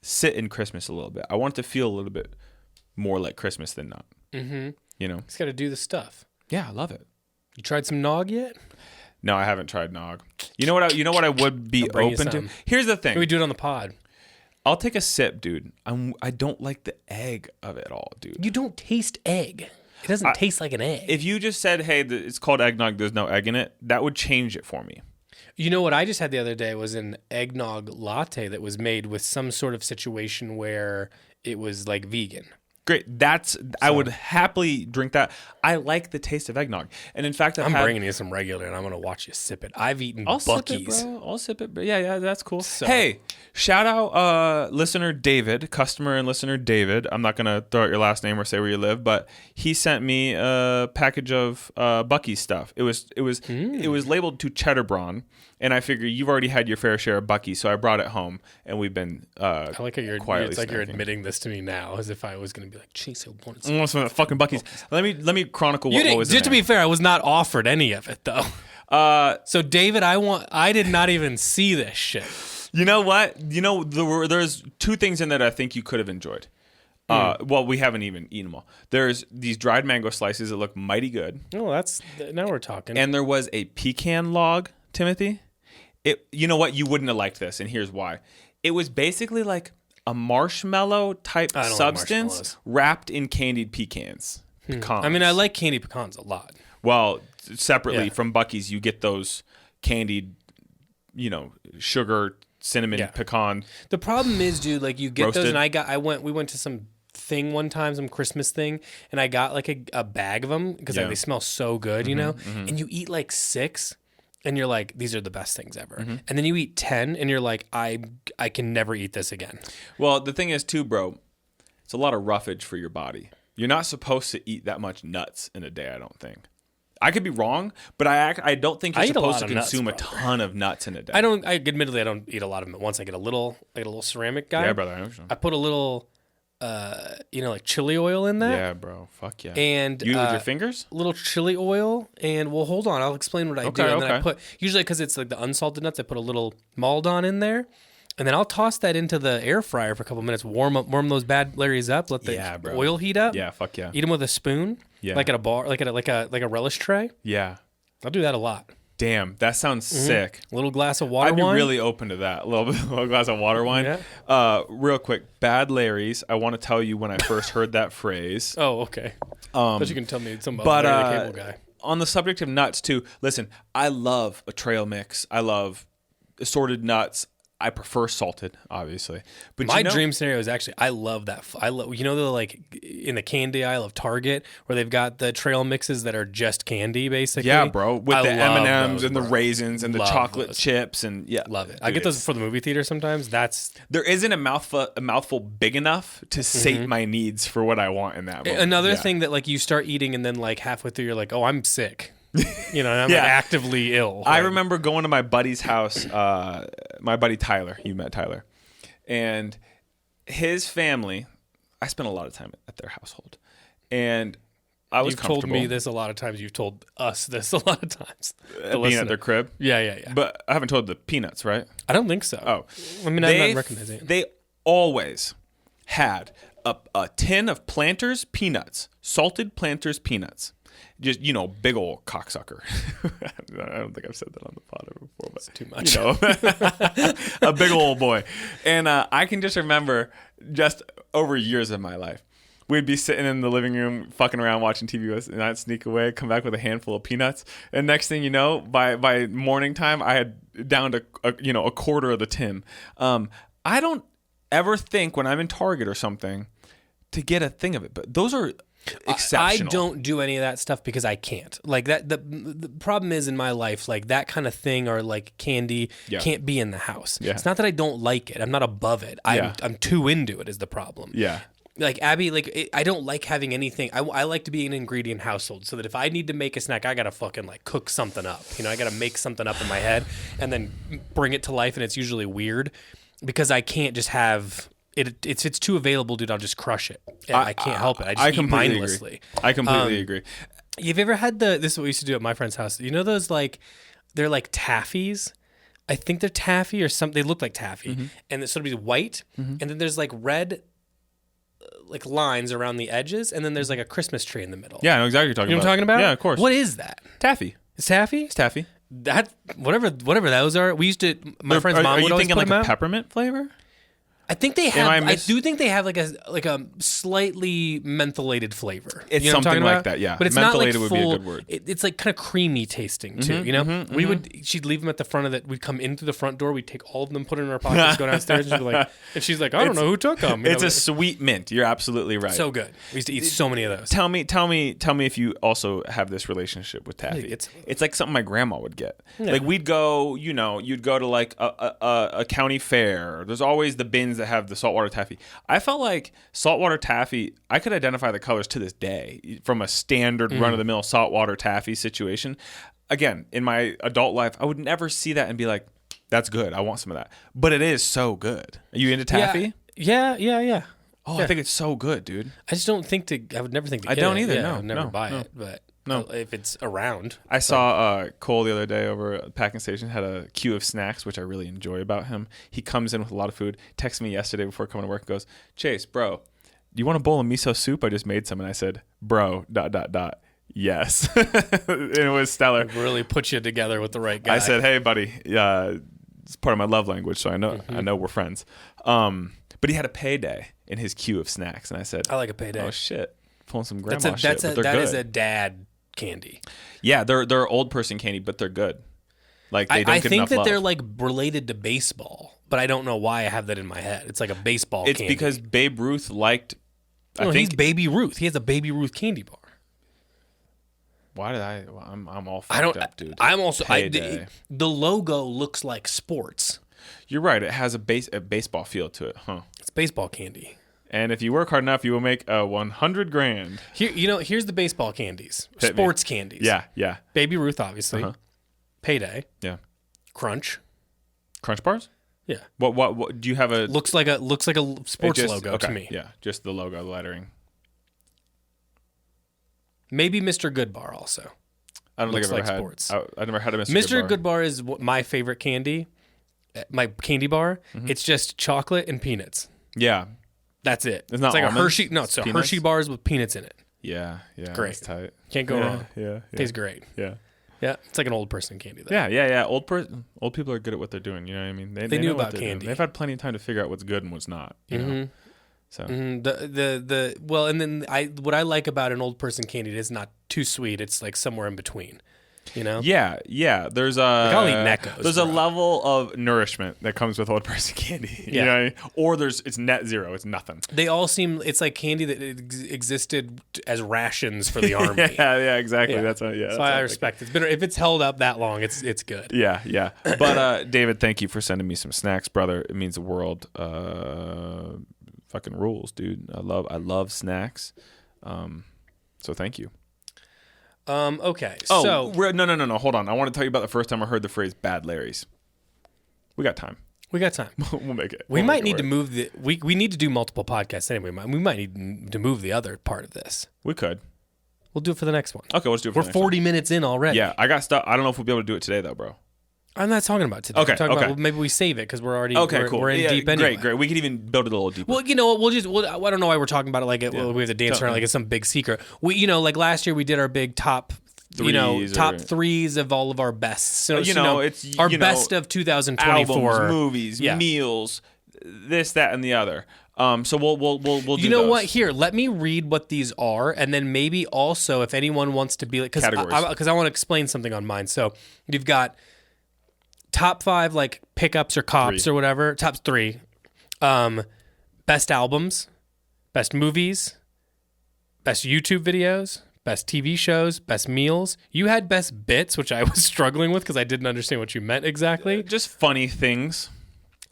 sit in Christmas a little bit. I want it to feel a little bit more like Christmas than not. Mm-hmm. Just got to do the stuff. Yeah, I love it. You tried some nog yet? No, I haven't tried nog. You know what I would be open to? Here's the thing. Can we do it on the pod? I'll take a sip, dude. I don't like the egg of it all, dude. You don't taste egg. It doesn't taste like an egg. If you just said, hey, it's called eggnog, there's no egg in it, that would change it for me. You know what I just had the other day was an eggnog latte that was made with some sort of situation where it was like vegan. Great. I would happily drink that. I like the taste of eggnog. And in fact, I'm bringing you some regular and I'm going to watch you sip it. I've eaten Buc-ee's. I'll sip it, bro. Yeah, that's cool. So. Hey, shout out listener David, customer and listener David. I'm not going to throw out your last name or say where you live, but he sent me a package of Buc-ee's stuff. It was labeled to cheddar brawn. And I figure you've already had your fair share of Buc-ee's, so I brought it home, and we've been I like how it's like you're admitting this to me now, as if I was going to be like, "Jeez, I wanted some of the fucking Buc-ee's." Let me chronicle what was in there. Just to be fair, I was not offered any of it though. So David, I did not even see this shit. You know what? There's two things in there that I think you could have enjoyed. Well, we haven't even eaten them all. There's these dried mango slices that look mighty good. Oh, now we're talking. And there was a pecan log, Timothy. You know what? You wouldn't have liked this, and here's why. It was basically like a marshmallow type substance wrapped in candied pecans. Pecans. I mean, I like candied pecans a lot. Well, separately from Buc-ee's, you get those candied, sugar, cinnamon, pecan. The problem is, dude, like you get roasted. those, and we went to some thing one time, some Christmas thing, and I got like a bag of them because they smell so good, and you eat like 6. And you're like, these are the best things ever. Mm-hmm. And then you eat 10, and you're like, I can never eat this again. Well, the thing is, too, bro, it's a lot of roughage for your body. You're not supposed to eat that much nuts in a day, I don't think. I could be wrong, but I don't think you're I eat a supposed lot to of nuts, consume a brother. ton of nuts in a day. Admittedly, I don't eat a lot of them at once. I get a little ceramic guy. Yeah, brother. I understand. I put a little, like chili oil in that. Yeah, bro. Fuck yeah. And You with your fingers? a little chili oil, and well, hold on, I'll explain what I do. And then I put, usually because it's like the unsalted nuts, I put a little Maldon in there, and then I'll toss that into the air fryer for a couple minutes, warm those bad Larrys up, let the oil heat up. Yeah, fuck yeah. Eat them with a spoon, like at a bar, like a relish tray. Yeah. I'll do that a lot. Damn, that sounds sick. A little glass of water I'd be wine. really open to that. A little glass of water wine. Yeah. Real quick, bad Larry's. I want to tell you when I first heard that phrase. Oh, okay. But you can tell me something about Larry the Cable Guy. On the subject of nuts too, listen, I love a trail mix. I love assorted nuts. I prefer salted, obviously. But my dream scenario is actually, I love that. I love, the like in the candy aisle of Target where they've got the trail mixes that are just candy, basically. Yeah, bro, with the M&Ms and the raisins and the love chocolate chips and love it. Dude, I get those for the movie theater sometimes. There isn't a mouthful big enough to sate my needs for what I want in that moment. Another thing that like you start eating and then like halfway through you're like, oh, I'm sick. And I'm like actively ill. I remember going to my buddy's house, my buddy Tyler. You met Tyler. And his family, I spent a lot of time at their household. And I was comfortable. You've told me this a lot of times. You've told us this a lot of times. Being at their crib? Yeah. But I haven't told the Peanuts, right? I don't think so. Oh. I mean, I'm not recognizing it. They always had a tin of Planters Peanuts, salted Planters Peanuts. Just, big old cocksucker. I don't think I've said that on the pod before, but it's too much. A big old boy. And I can just remember just over years of my life, we'd be sitting in the living room fucking around watching TV, and I'd sneak away, come back with a handful of peanuts. And next thing you know, by morning time, I had down to a quarter of the tin. I don't ever think when I'm in Target or something to get a thing of it, but those are exceptional. I don't do any of that stuff because I can't. Like that. The problem is in my life, like that kind of thing or like candy can't be in the house. Yeah. It's not that I don't like it. I'm not above it. I'm too into it is the problem. Yeah. Like Abby, I don't like having anything. I like to be an ingredient household so that if I need to make a snack, I got to fucking like cook something up. I got to make something up in my head and then bring it to life. And it's usually weird because I can't just have... If it's too available, dude, I'll just crush it. I can't help it. I just eat mindlessly. I completely agree. Have you ever had this is what we used to do at my friend's house. You know those like, they're like taffies? I think they're taffy or something. They look like taffy. Mm-hmm. And it's sort of white. Mm-hmm. And then there's like red like lines around the edges. And then there's like a Christmas tree in the middle. Yeah, I know exactly what you're talking about. You know what I'm talking about? Yeah, of course. What is that? Taffy. It's taffy? It's taffy. That, whatever those are. We used to, my friend's mom would always put them out. Are you thinking like a peppermint flavor? I think they have. I do think they have like a slightly mentholated flavor. It's something like that, yeah. But it's mentholated not like full, would be a good word. It's like kind of creamy tasting too. She'd leave them at the front of it. We'd come in through the front door. We'd take all of them, put it in our pockets, go downstairs, and she's like, I don't know who took them. It's a sweet mint. You're absolutely right. So good. We used to eat so many of those. Tell me if you also have this relationship with taffy. It's like something my grandma would get. Yeah. Like we'd go, you'd go to like a county fair. There's always the bins that have the saltwater taffy. I felt like saltwater taffy, I could identify the colors to this day from a standard run-of-the-mill saltwater taffy situation. Again, in my adult life, I would never see that and be like, that's good. I want some of that. But it is so good. Are you into taffy? Yeah. Oh, yeah. I think it's so good, dude. I just don't think I would never think to I get don't it. either. Yeah, No, I would never buy it, but no, if it's around. I saw Cole the other day over at the packing station, had a queue of snacks, which I really enjoy about him. He comes in with a lot of food, texts me yesterday before coming to work and goes, Chase, bro, do you want a bowl of miso soup? I just made some. And I said, bro, ... Yes. And it was stellar. It really put you together with the right guy. I said, hey, buddy, it's part of my love language, so I know we're friends. But he had a payday in his queue of snacks. And I said, I like a payday. Oh, shit. Pulling some grandma shit, but they're that good. is a dad candy. Yeah, they're old person candy, but they're good. Like they don't I get think enough that love. they're like related to baseball, but I don't know why I have that in my head. It's like a baseball candy. It's because Babe Ruth liked... he's Baby Ruth. He has a Baby Ruth candy bar. Why did I'm all fucked up, dude. I'm also... the logo looks like sports. You're right. It has a baseball feel to it, huh? It's baseball candy. And if you work hard enough, you will make 100 grand. Here, here's the baseball candies. Sports candies. Yeah. Baby Ruth, obviously. Payday. Yeah. Crunch Bars? Yeah. What do you have a... Looks like a sports logo to me. Yeah, just the logo lettering. Maybe Mr. Goodbar also. I don't think I've ever had... Sports. I've never had a Mr. Goodbar is my favorite candy. My candy bar. It's just chocolate and peanuts. Yeah. That's it. It's not like almonds, a Hershey. No, it's a Hershey bars with peanuts in it. Yeah. Great. That's tight. Can't go wrong. Yeah. Tastes great. Yeah. Yeah. It's like an old person candy, though. Yeah. Old people are good at what they're doing. You know what I mean? They knew know about what candy. Doing. They've had plenty of time to figure out what's good and what's not. You know? So Well, and then what I like about an old person candy is not too sweet. It's like somewhere in between. You know? Yeah. There's I'll eat Neckos. There's a level of nourishment that comes with old person candy. You know what I mean? Or it's net zero. It's nothing. They all seem. It's like candy that existed as rations for the army. yeah, exactly. Yeah. That's why I respect it. If it's held up that long, it's good. Yeah. But David, thank you for sending me some snacks, brother. It means the world. Fucking rules, dude. I love snacks. So thank you. Okay. No. Hold on. I want to tell you about the first time I heard the phrase "Bad Larry's." We got time. We got time. We'll make it. We might need to move we need to do multiple podcasts anyway. We might need to move the other part of this. We could. We'll do it for the next one. Okay, let's do it for the next one. We're 40 minutes in already. Yeah, I got stuff. I don't know if we'll be able to do it today, though, bro. I'm not talking about today. Okay, I'm talking about maybe we save it because we're already cool. We're in deep anyway. Great. We could even build it a little deeper. Well, you know what? I don't know why we're talking about it like we have to dance around like it's some big secret. Like last year we did our big top threes of all of our bests. So, it's our best of 2024 albums, movies, meals, this, that, and the other. So we'll do. You know what? Here, let me read what these are, and then maybe also if anyone wants to be like because I want to explain something on mine. So you've got top 5 like pickups or cops or whatever. Top 3, best albums, best movies, best YouTube videos. Best TV shows, best meals. You had best bits, which I was struggling with because I didn't understand what you meant exactly. Just funny things.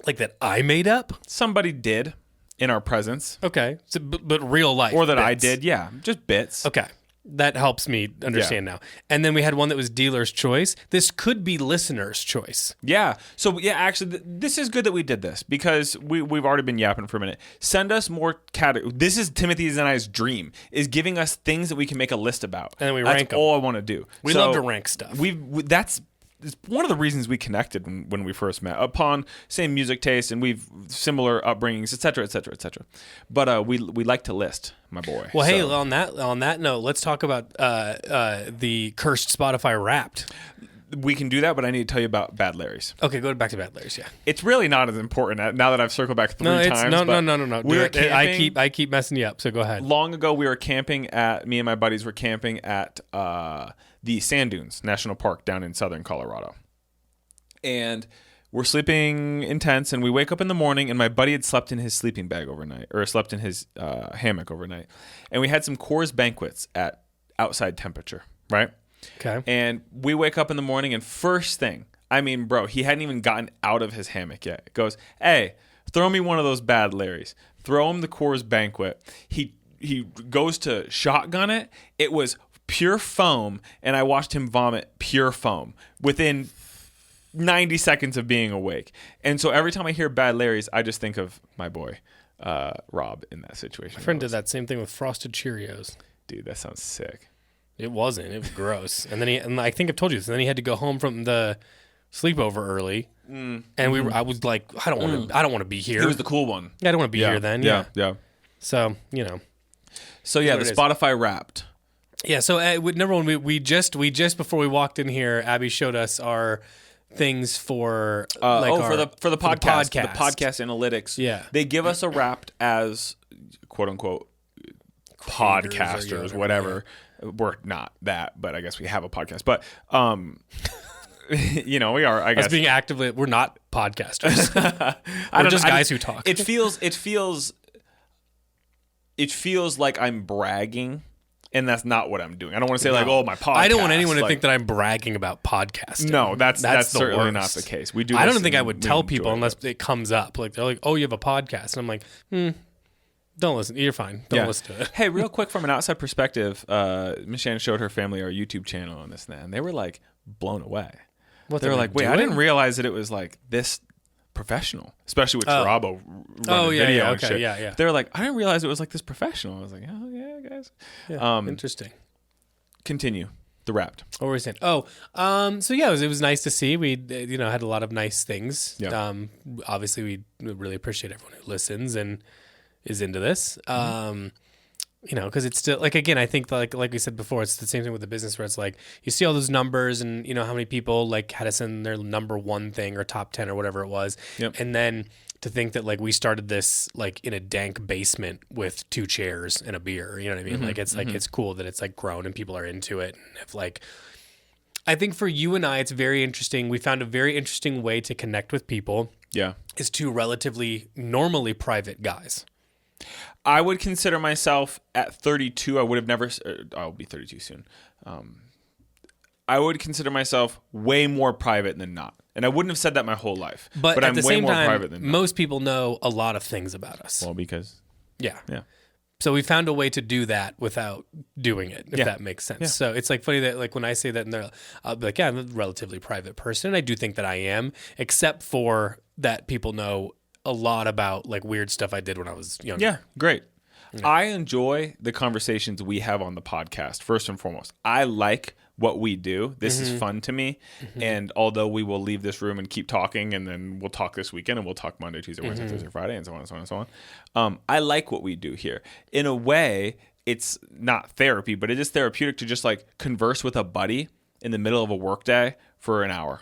Like that I made up? Somebody did in our presence. Okay. So, but real life. Or that bits. I did, yeah. Just bits. Okay. That helps me understand now. And then we had one that was dealer's choice. This could be listener's choice. Yeah. So, actually, this is good that we did this because we've already been yapping for a minute. Send us more categories. This is Timothy's and I's dream, is giving us things that we can make a list about. And then we rank them. That's all I want to do. We love to rank stuff. It's one of the reasons we connected when we first met, upon same music taste and we've similar upbringings, et cetera, et cetera, et cetera. But we like to list, my boy. Well, hey, on that note, let's talk about the cursed Spotify Wrapped. We can do that, but I need to tell you about Bad Larry's. Okay, go back to Bad Larry's. Yeah, it's really not as important now that I've circled back 3 times. No. I keep messing you up. So go ahead. Long ago, me and my buddies were camping at the Sand Dunes National Park down in southern Colorado, and we're sleeping in tents. And we wake up in the morning, and my buddy had slept in his sleeping bag overnight, or slept in his hammock overnight, and we had some Coors Banquets at outside temperature, right? Okay. And we wake up in the morning, and first thing, he hadn't even gotten out of his hammock yet. It goes, hey, throw me one of those Bad Larry's. Throw him the Coors Banquet. He goes to shotgun it. It was pure foam, and I watched him vomit pure foam within 90 seconds of being awake. And so every time I hear Bad Larry's, I just think of my boy, Rob, in that situation. My friend did that same thing with Frosted Cheerios. Dude, that sounds sick. It wasn't. It was gross. And then I think I've told you this. And then he had to go home from the sleepover early. And I was like, I don't want to be here. He was the cool one. I don't want to be here then. Yeah. So, So the Spotify Wrapped. Yeah. So number one, we just before we walked in here, Abby showed us our things for for the podcast. The podcast analytics. Yeah. They give us a Wrapped as quote unquote podcasters, whatever. Yeah. We're not that, but I guess we have a podcast. But we are. I guess us being actively, we're not podcasters. We're just guys who talk. It feels like I'm bragging, and that's not what I'm doing. I don't want to say my podcast. I don't want anyone to think that I'm bragging about podcasting. No, that's certainly not the case. We do. I don't think I would tell people unless it comes up. Like they're like, "Oh, you have a podcast," and I'm like, Don't listen. You're fine. Don't listen to it. Hey, real quick from an outside perspective, Miss Shannon showed her family our YouTube channel and this and that, and they were like blown away. They were like, wait, I didn't realize that it was like this professional, especially with Tarabo running video and shit. Yeah. They were like, I didn't realize it was like this professional. I was like, oh, yeah, guys. Yeah, interesting. Continue. The Wrapped. What were we saying? So yeah, it was nice to see. We, had a lot of nice things. Yeah. Obviously, we really appreciate everyone who listens and is into this. Because it's still like, again, I think like we said before, it's the same thing with the business where it's like you see all those numbers and how many people like had us in their number one thing or top 10 or whatever it was, and then to think that like we started this like in a dank basement with 2 chairs and a beer, you know what I mean? Like it's like it's cool that it's like grown and people are into it. And if like, I think for you and I, it's very interesting. We found a very interesting way to connect with people. Yeah, is 2 relatively normally private guys. I would consider myself at 32. I would have never. I'll be 32 soon. I would consider myself way more private than not, and I wouldn't have said that my whole life. But at I'm the way same more time, private than not. Most people know a lot of things about us. Well, because yeah. So we found a way to do that without doing it, if that makes sense. Yeah. So it's like funny that like when I say that, and I'll be like, yeah, I'm a relatively private person. I do think that I am, except for that people know a lot about like weird stuff I did when I was younger. Yeah, great. Yeah. I enjoy the conversations we have on the podcast, first and foremost. I like what we do. This is fun to me. And although we will leave this room and keep talking, and then we'll talk this weekend, and we'll talk Monday, Tuesday, Wednesday, Thursday, Friday, and so on and so on and so on. I like what we do here. In a way, it's not therapy, but it is therapeutic to just like converse with a buddy in the middle of a workday for an hour.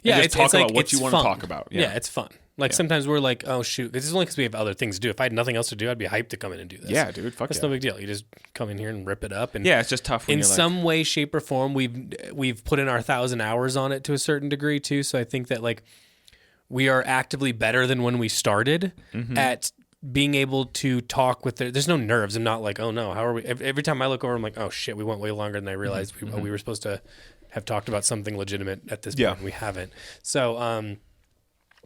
Yeah, and it's talk about like, what you want to talk about. Yeah, it's fun. Like sometimes we're like, oh shoot, this is only because we have other things to do. If I had nothing else to do, I'd be hyped to come in and do this. Yeah, dude, fuck That's no big deal. You just come in here and rip it up. And yeah, it's just tough. When in some way, shape, or form, we've put in our 1,000 hours on it to a certain degree too. So I think that like we are actively better than when we started at being able to talk with there's no nerves. I'm not like, oh no, how are we? Every time I look over, I'm like, oh shit, we went way longer than I realized we were supposed to have talked about something legitimate at this point. And we haven't. So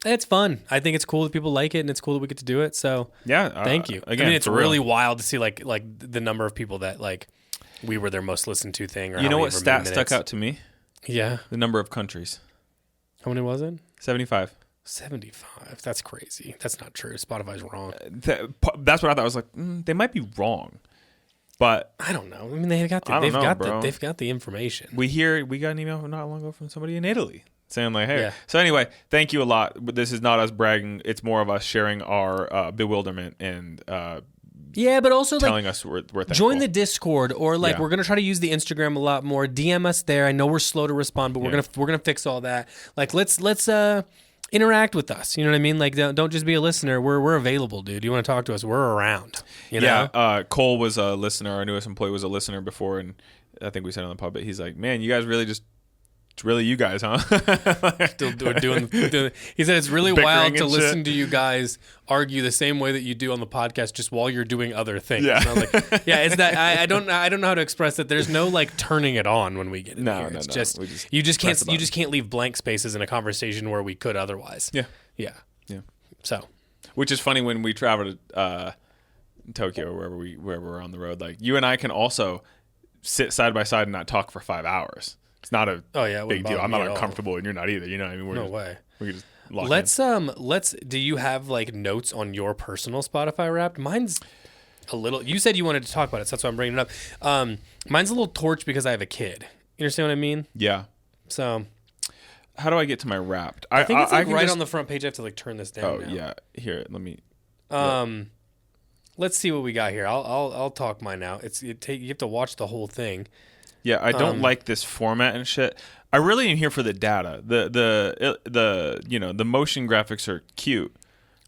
it's fun. I think it's cool that people like it, and it's cool that we get to do it. So yeah, thank you. Again, I mean, it's really wild to see like the number of people that like we were their most listened to thing. Or you know what stat stuck out to me? Yeah, the number of countries. How many was it? 75. 75. That's crazy. That's not true. Spotify's wrong. That's what I thought. I was like, they might be wrong, but I don't know. I mean, they've got the information. We got an email not long ago from somebody in Italy saying like, hey. So anyway, thank you a lot. But this is not us bragging. It's more of us sharing our bewilderment and but also telling like, us we're thankful. Join the Discord, or like we're gonna try to use the Instagram a lot more. DM us there. I know we're slow to respond, but we're gonna fix all that. Like let's interact with us. You know what I mean? Like don't just be a listener. We're available, dude. You want to talk to us? We're around. You know? Yeah. Cole was a listener. Our newest employee was a listener before, and I think we said on the pub, but he's like, man, you guys really just. It's really you guys, huh? Still doing. He said it's really wild to listen to you guys argue the same way that you do on the podcast, just while you're doing other things. Yeah, and I was like, it's that I don't know how to express it. There's no like turning it on when we get in here. It's just you just can't leave blank spaces in a conversation where we could otherwise. Yeah. So, which is funny when we travel to Tokyo or wherever we're on the road. Like you and I can also sit side by side and not talk for 5 hours. It's not a big deal. I'm not uncomfortable, and you're not either. You know what I mean? No way. We can just lock in. Do you have like notes on your personal Spotify Wrapped? Mine's a little. You said you wanted to talk about it, so that's why I'm bringing it up. Mine's a little torched because I have a kid. You understand what I mean? Yeah. So, how do I get to my Wrapped? I think it's like right on the front page. I have to like turn this down. Oh now. Yeah. Here, let me. Let's see what we got here. I'll talk mine out. You have to watch the whole thing. Yeah, I don't like this format and shit. I really am here for the data. The motion graphics are cute.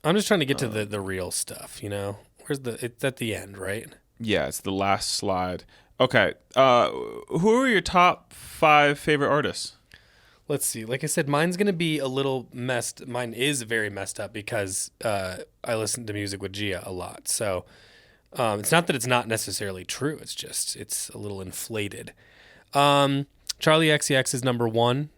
I'm just trying to get to the real stuff, you know? It's at the end, right? Yeah, it's the last slide. Okay. Who are your top 5 favorite artists? Let's see. Like I said, mine's going to be a little messed. Mine is very messed up because I listen to music with Gia a lot. So it's not that it's not necessarily true. It's just, it's a little inflated. Charlie XCX is number 1.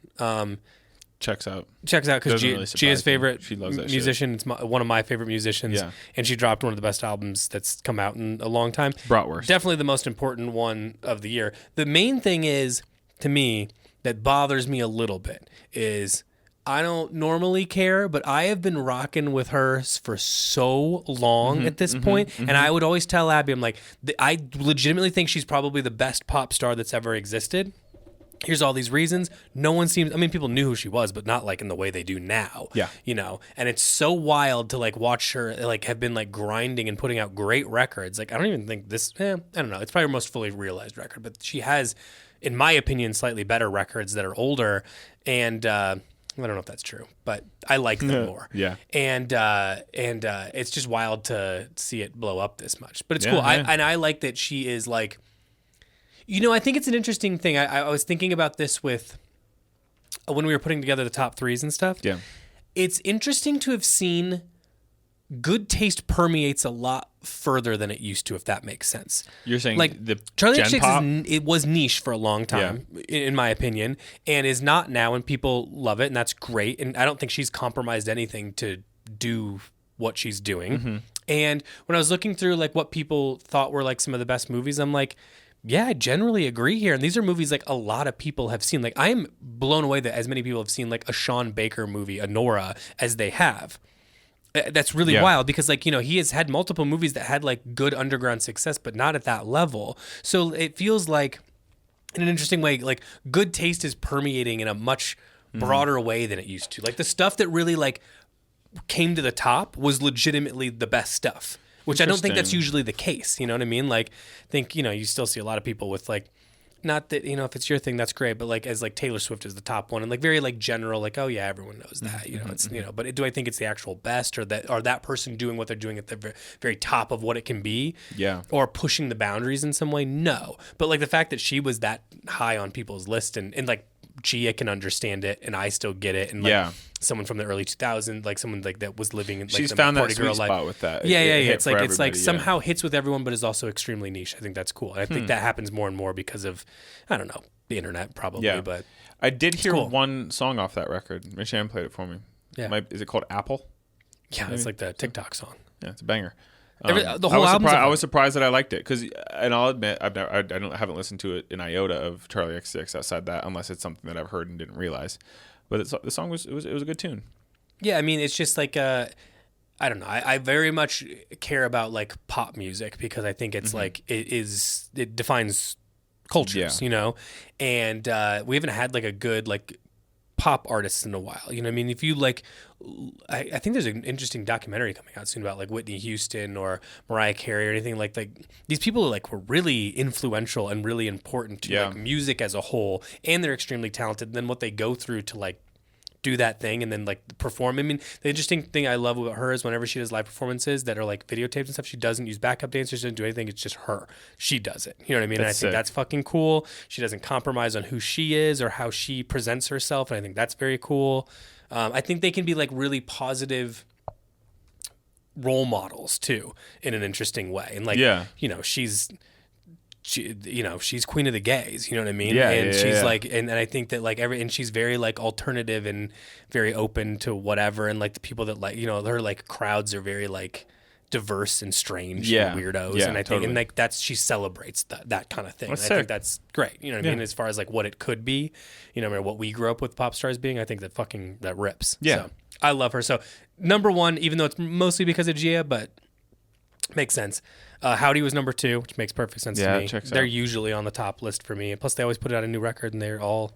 checks out because Doesn't really Gia's surprise me. favorite She loves that musician. It's one of my favorite musicians. Yeah. And she dropped one of the best albums that's come out in a long time. Bratwurst. Definitely the most important one of the year. The main thing is, to me, that bothers me a little bit is I don't normally care, but I have been rocking with her for so long at this point, and I would always tell Abby, I'm like, I legitimately think she's probably the best pop star that's ever existed. Here's all these reasons. No one seems, I mean, people knew who she was, but not like in the way they do now. Yeah. You know, and it's so wild to like watch her like have been like grinding and putting out great records. Like, I don't even think this, I don't know. It's probably her most fully realized record, but she has, in my opinion, slightly better records that are older. And, I don't know if that's true, but I like them more. Yeah. And it's just wild to see it blow up this much. But it's cool. Yeah. I like that she is like, you know, I think it's an interesting thing. I was thinking about this with when we were putting together the top threes and stuff. Yeah. It's interesting to have seen good taste permeates a lot further than it used to, if that makes sense. You're saying Like the Charlie Gen XCX Pop? it was niche for a long time, in my opinion, and is not now, and people love it, and that's great. And I don't think she's compromised anything to do what she's doing. And when I was looking through like what people thought were like some of the best movies, I'm like, yeah, I generally agree here. And these are movies like a lot of people have seen. Like, I am blown away that as many people have seen like a Sean Baker movie, a Nora, as they have. That's really wild because, like, you know, he has had multiple movies that had like good underground success, but not at that level. So it feels like, in an interesting way, like good taste is permeating in a much broader way than it used to. Like the stuff that really like came to the top was legitimately the best stuff, which I don't think that's usually the case. You know what I mean? Like, I think, you know, you still see a lot of people with like, not that, you know, if it's your thing, that's great, but like as like Taylor Swift is the top one and like very like general, like, oh yeah, everyone knows that, you know, it's, you know, but do I think it's the actual best or that person doing what they're doing at the very top of what it can be? Yeah. Or pushing the boundaries in some way? No. But like the fact that she was that high on people's list and like Gia can understand it and I still get it. And like someone from the early 2000s, like someone like that was living in like she's the found that party sweet girl spot life. with that. Yeah. It's like somehow hits with everyone, but is also extremely niche. I think that's cool. And I think that happens more and more because of, I don't know, the internet probably, but I did hear cool. one song off that record. Michelle played it for me. Yeah. Is it called Apple? Yeah, maybe? It's like the TikTok song. Yeah, it's a banger. The whole album. I was surprised that I liked it because, and I'll admit, I haven't listened to it in iota of Charlie XCX outside that, unless it's something that I've heard and didn't realize. But the song was a good tune. Yeah, I mean, it's just like I don't know. I very much care about like pop music because I think it's like it defines cultures, you know. And we haven't had like a good like pop artists in a while. You know what I mean? If you like, I think there's an interesting documentary coming out soon about like Whitney Houston or Mariah Carey or anything like these people like were really influential and really important to like music as a whole, and they're extremely talented. And then what they go through to like do that thing and then like perform. I mean, the interesting thing I love about her is whenever she does live performances that are like videotaped and stuff, she doesn't use backup dancers, doesn't do anything. It's just her. She does it. You know what I mean? And I think that's fucking cool. She doesn't compromise on who she is or how she presents herself. And I think that's very cool. I think they can be like really positive role models too in an interesting way. And like, you know, she's queen of the gays, you know what I mean? Yeah, and she's like, and I think that like and she's very like alternative and very open to whatever. And like the people that like, you know, her like crowds are very like diverse and strange and weirdos. And I think, and like she celebrates that kind of thing. And I think that's great. You know what I mean? As far as like what it could be, you know, what we grew up with pop stars being, I think that rips. Yeah. So, I love her. So number one, even though it's mostly because of Gia, but makes sense. Howdy was number 2, which makes perfect sense to me. They're usually on the top list for me. Plus, they always put out a new record, and they're all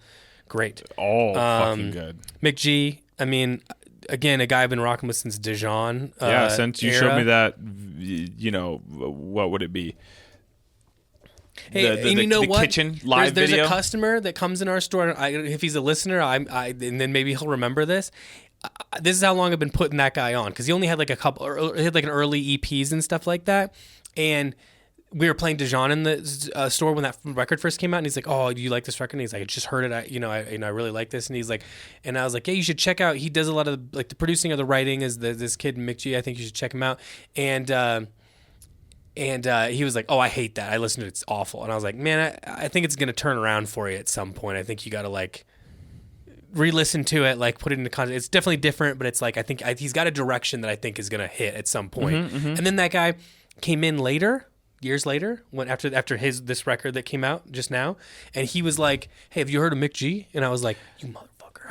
great. All fucking good. McG, I mean, again, a guy I've been rocking with since Dijon. Since you showed me that, you know, what would it be? Hey, and you know what? Kitchen live there's video? A customer that comes in our store. If he's a listener, and then maybe he'll remember this. This is how long I've been putting that guy on because he only had like he had like an early EPs and stuff like that. And we were playing Dijon in the store when that record first came out, and he's like, "Oh, do you like this record?" And he's like, "I just heard it. I really like this." And he's like, and I was like, "Yeah, you should check out. He does a lot of like the producing or the writing is this kid McG. I think you should check him out." And he was like, "Oh, I hate that. I listened to it. It's awful." And I was like, "Man, I think it's gonna turn around for you at some point. I think you got to like re-listen to it, like put it into context. It's definitely different, but it's like I think he's got a direction that I think is gonna hit at some point. And then that guy came in later, years later, when after this record that came out just now, and he was like, "Hey, have you heard of Mick G?" And I was like, "You motherfucker!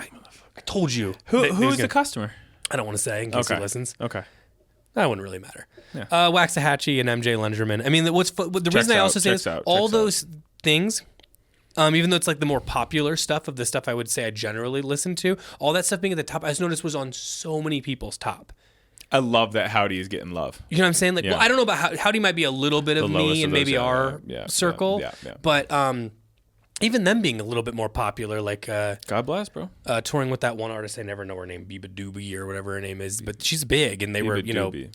I told you." Who's the customer? I don't want to say in case he listens. Okay. That wouldn't really matter. Yeah. Waxahachie and MJ Lenderman. I mean, the reason I also say this, all those things, even though it's like the more popular stuff of the stuff I would say I generally listen to, all that stuff being at the top, I just noticed was on so many people's top. I love that Howdy is getting love. You know what I'm saying? Like, well, I don't know about Howdy might be a little bit of me and maybe our circle, but even them being a little bit more popular, like God bless, bro. Touring with that one artist, I never know her name, Biba Doobie or whatever her name is, but she's big, and they were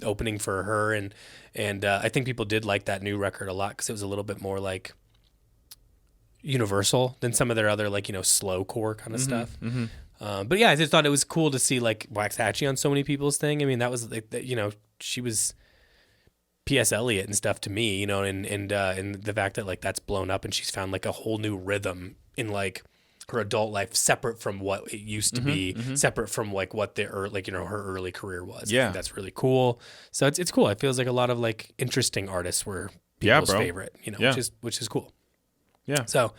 opening for her, and I think people did like that new record a lot because it was a little bit more like universal than some of their other like slowcore kind of stuff. But yeah, I just thought it was cool to see like Waxahachie on so many people's thing. I mean, that was like she was P.S. Eliot and stuff to me, and the fact that like that's blown up and she's found like a whole new rhythm in like her adult life, separate from what it used to be, separate from like what her early career was. Yeah, I think that's really cool. So it's cool. It feels like a lot of like interesting artists were people's favorite, which is cool. Yeah. So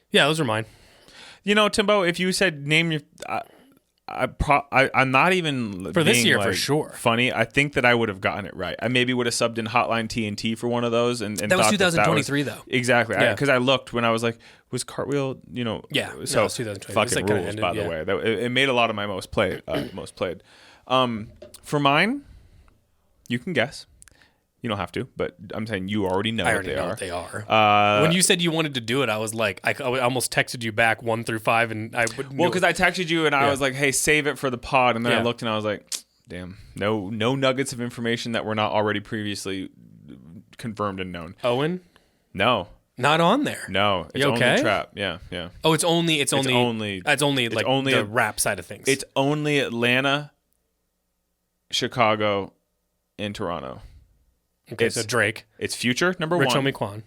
yeah, those are mine. Timbo, if you said name your. I'm not even for this year like for sure. Funny, I think that I would have gotten it right. I maybe would have subbed in Hotline TNT for one of those, and that was 2023 though. Exactly, because I looked when I was like, was Cartwheel? Yeah. So it was 2023. fucking rules, ended, by the way. It made a lot of my most played. For mine, you can guess. You don't have to, but I'm saying you already know what they are. When you said you wanted to do it, I was like, I almost texted you back 1 through 5, and I would. Well, because I texted you and I was like, "Hey, save it for the pod," and then I looked and I was like, "Damn, no nuggets of information that were not already previously confirmed and known." Owen? No, not on there. No, it's only trap. Yeah. Oh, it's only the rap side of things. It's only Atlanta, Chicago, and Toronto. Okay, so Drake. It's Future, number one. Rich Homie Quan.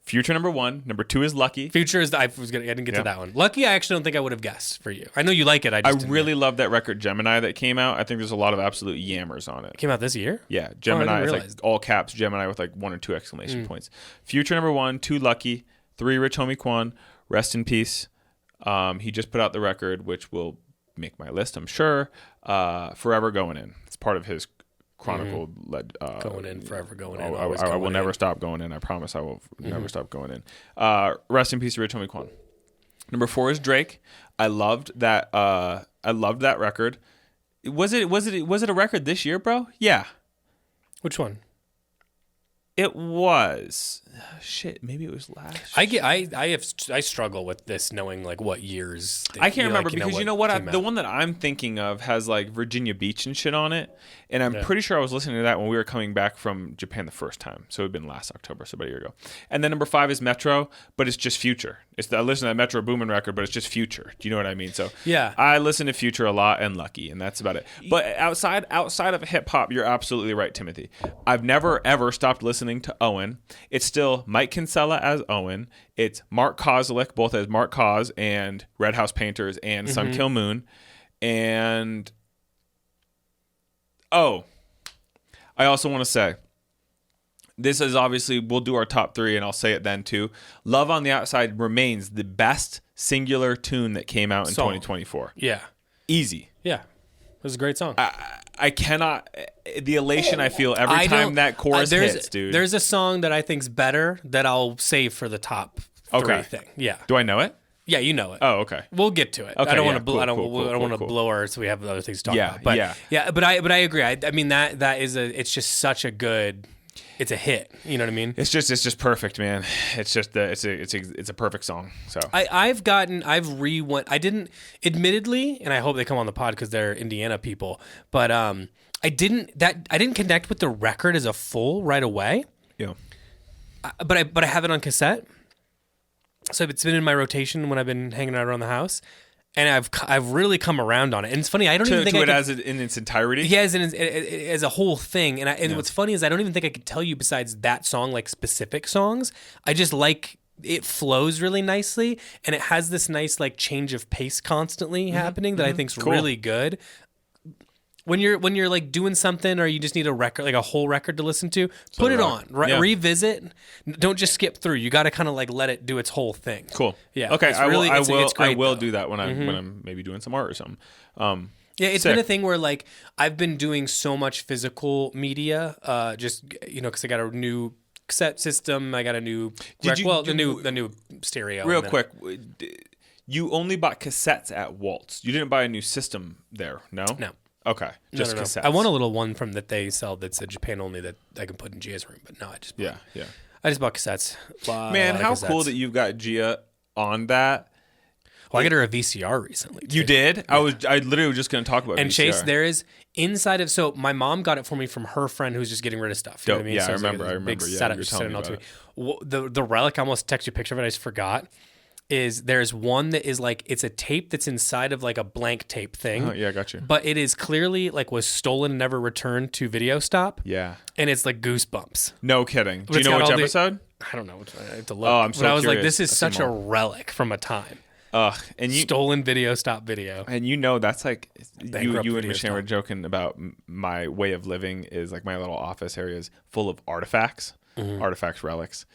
Future, number one. Number 2 is Lucky. Future is I didn't get to that one. Lucky, I actually don't think I would have guessed for you. I know you like it. I really love that record Gemini that came out. I think there's a lot of absolute yammers on it. It came out this year? Yeah, Gemini is like all caps Gemini with like 1 or 2 exclamation points. Future, number 1. 2, Lucky. 3, Rich Homie Quan. Rest in peace. He just put out the record, which will make my list, I'm sure. Forever Going In. It's part of his Chronicle led going in, forever going in. I will never stop going in. I promise I will never stop going in. Rest in peace, Rich Homie Quan. Number 4 is Drake. I loved that record. Was it a record this year, bro? Yeah. Which one? It was shit. Maybe it was last. I struggle with this, knowing like what years. I can't remember because you know what? The one that I'm thinking of has like Virginia Beach and shit on it, and I'm pretty sure I was listening to that when we were coming back from Japan the first time. So it had been last October, so about a year ago. And then number 5 is Metro, but it's just Future. I listen to that Metro Boomin record, but it's just Future. Do you know what I mean? So yeah, I listen to Future a lot and Lucky, and that's about it. But outside of hip hop, you're absolutely right, Timothy. I've never ever stopped listening to Owen. It's still Mike Kinsella as Owen. It's Mark Kozlik, both as Mark Koz and Red House Painters and Sun Kill Moon. And I also want to say, this is obviously, we'll do our top 3 and I'll say it then too. Love on the Outside remains the best singular tune that came out in 2024. Yeah. Easy. Yeah. It was a great song. I cannot, the elation I feel every time that chorus hits, dude. There's a song that I think's better that I'll save for the top 3 thing. Yeah. Do I know it? Yeah, you know it. Oh, okay. We'll get to it. Okay, I don't want to. I don't want to blow our. So we have other things to talk about. But But I agree. I mean that is It's just such a good. It's a hit. You know what I mean? It's just perfect, man. It's just it's a perfect song. So I didn't, admittedly, and I hope they come on the pod because they're Indiana people. But I didn't connect with the record as a full right away. Yeah. But I have it on cassette. So it's been in my rotation when I've been hanging out around the house, and I've really come around on it. And it's funny, I don't even think it as in its entirety. Yeah, as a whole thing. And what's funny is I don't even think I could tell you besides that song like specific songs. I just like it flows really nicely, and it has this nice like change of pace constantly happening that I think's really good. When you're like doing something, or you just need a record, like a whole record to listen to, put it on, revisit. Don't just skip through. You got to kind of like let it do its whole thing. Cool. Yeah. Okay. It's great, I will do that when I'm maybe doing some art or something. Yeah, it's been a thing where like I've been doing so much physical media, just because I got a new cassette system, I got a new the new stereo. Real quick, you only bought cassettes at Waltz. You didn't buy a new system there, no? No. Okay, just no. cassettes. I want a little one from that they sell that's a Japan only that I can put in Gia's room, but no, I just bought cassettes. Man, how cool that you've got Gia on that. Well, I got her a VCR recently. You did? Yeah. I literally was just going to talk about and VCR. Chase, there is inside of, so my mom got it for me from her friend who's just getting rid of stuff. You know what I mean? Yeah, so I remember. Big Yeah, setup, you were just telling sent me it about to me. The relic, I almost texted you a picture of it, I just forgot. Is there's one that is like, it's a tape that's inside of like a blank tape thing. Oh, yeah, I got you. But it is clearly like was stolen and never returned to Video Stop. Yeah. And it's like Goosebumps. No kidding. Do you know which episode? I don't know. I have to look. Oh, I'm so But I was curious. like, this is such a relic from a time. And you Stolen Video Stop video. And that's like you and Video Michelle were joking about my way of living is like my little office area is full of artifacts, relics.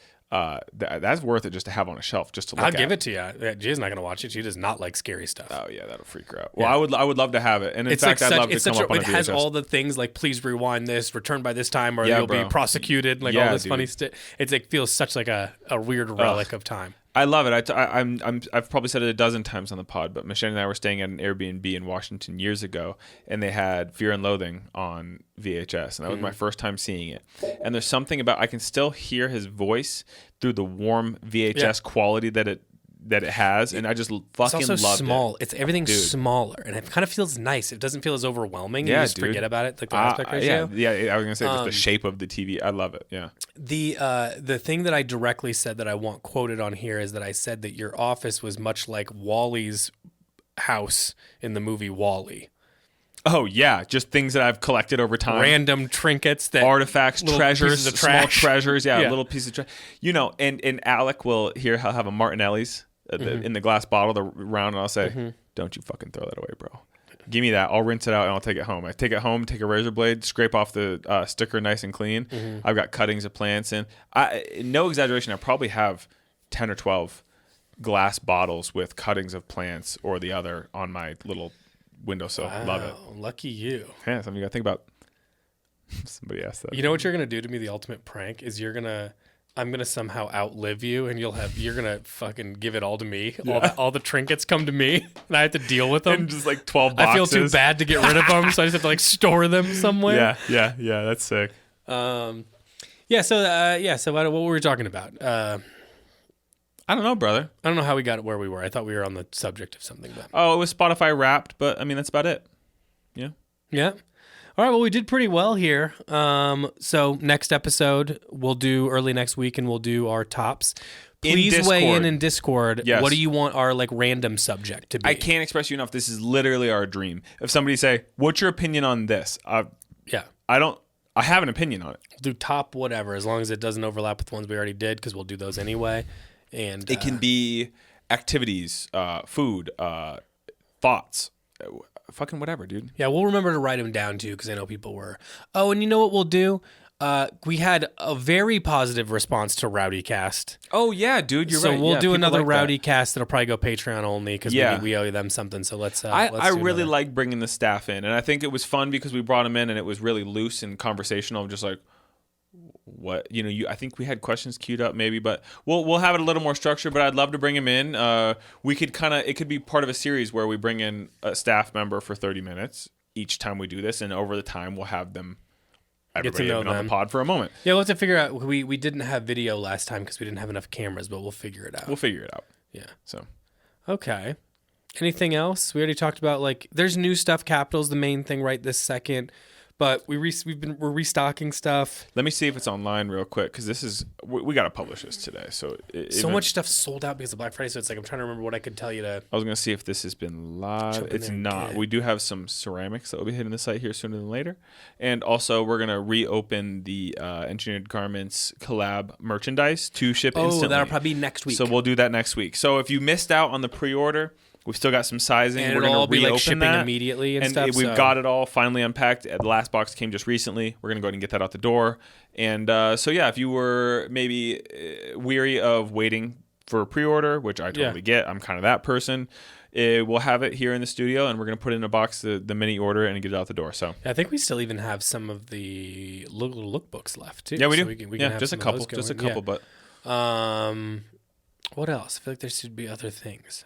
That's worth it just to have on a shelf, just to look at. I'll give it to you. Gia's not going to watch it. She does not like scary stuff. Oh yeah, that'll freak her out. Well, I would love to have it, and in fact, I'd love to come up on a it has VHS. all the things like please rewind this, return by this time, or you'll bro. be prosecuted. Like all this funny stuff. It's like feels such like a weird relic of time. I love it. I've probably said it a dozen times on the pod, but Michelle and I were staying at an Airbnb in Washington years ago, and they had Fear and Loathing on VHS, and that was my first time seeing it. And there's something about I can still hear his voice through the warm VHS quality that it has, and I just fucking love it. It's also small. Everything's smaller, and it kind of feels nice. It doesn't feel as overwhelming. You just forget about it, like the aspect ratio. Yeah. I was gonna say just the shape of the TV. I love it. Yeah. The thing that I directly said that I want quoted on here is that I said that your office was much like Wally's house in the movie WALL-E. Oh yeah, just things that I've collected over time. Random trinkets, artifacts, treasures, small treasures. Yeah, little pieces of trash. And Alec will he'll have a Martinelli's in the glass bottle, the round, and I'll say, "Don't you fucking throw that away, bro. Give me that. I'll rinse it out and I'll take it home." I take it home, take a razor blade, scrape off the sticker nice and clean. I've got cuttings of plants, and no exaggeration, I probably have 10 or 12 glass bottles with cuttings of plants or the other on my little windowsill. Wow, love it. Lucky you. Yeah, something you gotta think about. Somebody asked that. You know what you're gonna do to me? The ultimate prank is I'm gonna somehow outlive you, and you're gonna fucking give it all to me. Yeah. All the trinkets come to me, and I have to deal with them. And just like 12 boxes. I feel too bad to get rid of them, so I just have to like store them somewhere. Yeah. That's sick. So what were we talking about? I don't know, brother. I don't know how we got where we were. I thought we were on the subject of something. But it was Spotify Wrapped, but I mean that's about it. Yeah. Yeah. All right. Well, we did pretty well here. So next episode we'll do early next week, and we'll do our tops. Please weigh in Discord. Yes. What do you want our like random subject to be? I can't express to you enough. This is literally our dream. If somebody say, "What's your opinion on this?" I have an opinion on it. We'll do top whatever, as long as it doesn't overlap with ones we already did, because we'll do those anyway. And it can be activities, food, thoughts, fucking whatever, dude. Yeah, we'll remember to write them down too, because I know people were. Oh, and you know what we'll do? We had a very positive response to Rowdy Cast. Oh yeah, dude, you're right. So we'll do another Rowdy Cast that'll probably go Patreon only, because we owe them something. So let's. I really like bringing the staff in, and I think it was fun because we brought them in, and it was really loose and conversational, just like. What I think we had questions queued up maybe, but we'll have it a little more structured. But I'd love to bring him in. We could it could be part of a series where we bring in a staff member for 30 minutes each time we do this, and over the time we'll have them. Everybody get to know them on the pod for a moment. Yeah, we'll have to figure out. We didn't have video last time because we didn't have enough cameras, but we'll figure it out. Yeah. So. Okay. Anything else? We already talked about there's new stuff. Capital's the main thing right this second. But we're restocking stuff. Let me see if it's online real quick because we got to publish this today. So much stuff sold out because of Black Friday. So it's like I'm trying to remember what I could tell you to. I was gonna see if this has been live. It's not. We do have some ceramics that will be hitting the site here sooner than later, and also we're gonna reopen the Engineered Garments collab merchandise to ship instantly. That'll probably be next week. So we'll do that next week. So if you missed out on the pre-order, we've still got some sizing. And we're going to reopen shipping that immediately and stuff. We've got it all finally unpacked. The last box came just recently. We're going to go ahead and get that out the door. And so yeah, if you were maybe weary of waiting for a pre-order, which I totally get, I'm kind of that person. We'll have it here in the studio, and we're going to put it in a box, the mini order, and get it out the door. So I think we still even have some of the lookbooks left too. Yeah, we do. We can have just a couple, but what else? I feel like there should be other things.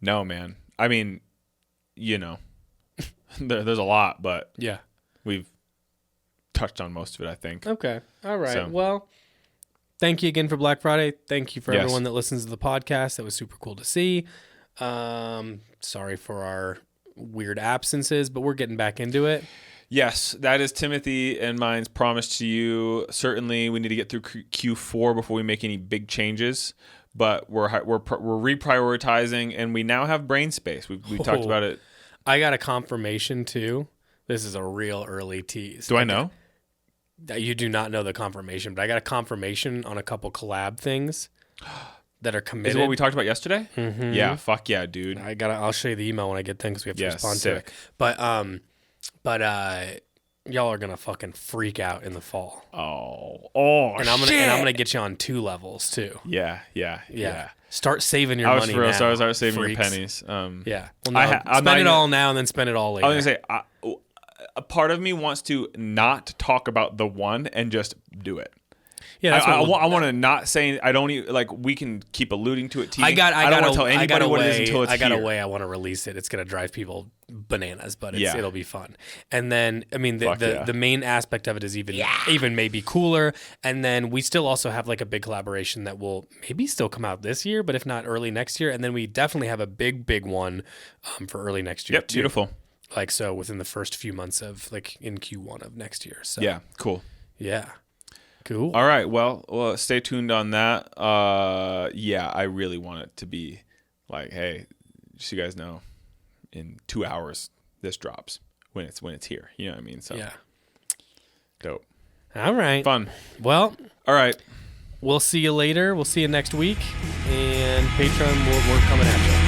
No, man. I mean, there's a lot, but yeah, we've touched on most of it, I think. Okay. All right. So. Well, thank you again for Black Friday. Thank you for everyone that listens to the podcast. That was super cool to see. Sorry for our weird absences, but we're getting back into it. Yes, that is Timothy and mine's promise to you. Certainly, we need to get through Q4 before we make any big changes. But we're reprioritizing, and we now have brain space. We talked about it. I got a confirmation too. This is a real early tease. Do I know? You do not know the confirmation, but I got a confirmation on a couple collab things that are committed. Is it what we talked about yesterday? Mm-hmm. Yeah, fuck yeah, dude. I'll show you the email when I get them because we have to respond to it. But y'all are gonna fucking freak out in the fall. And I'm gonna get you on 2 levels too. Yeah. Start saving your money now. So I start saving your pennies. Yeah. Well, no, spend it all now and then spend it all later. I was gonna say, a part of me wants to not talk about the one and just do it. Yeah, that's I want to not say. I don't even like. We can keep alluding to it. I don't want to tell anybody what it is until it's I got here. a way I want to release it. It's gonna drive people bananas, but it'll be fun. And then I mean the main aspect of it is even maybe cooler. And then we still also have like a big collaboration that will maybe still come out this year, but if not early next year. And then we definitely have a big one for early next year. Yep, too. beautiful. Like so within the first few months of like in Q1 of next year. So yeah, cool. Yeah. Cool. All right. Well, stay tuned on that. Yeah, I really want it to be like, hey, just so you guys know, in 2 hours this drops when it's here. You know what I mean? So yeah. Dope. All right. Fun. Well. All right. We'll see you later. We'll see you next week. And Patreon, we're coming at you.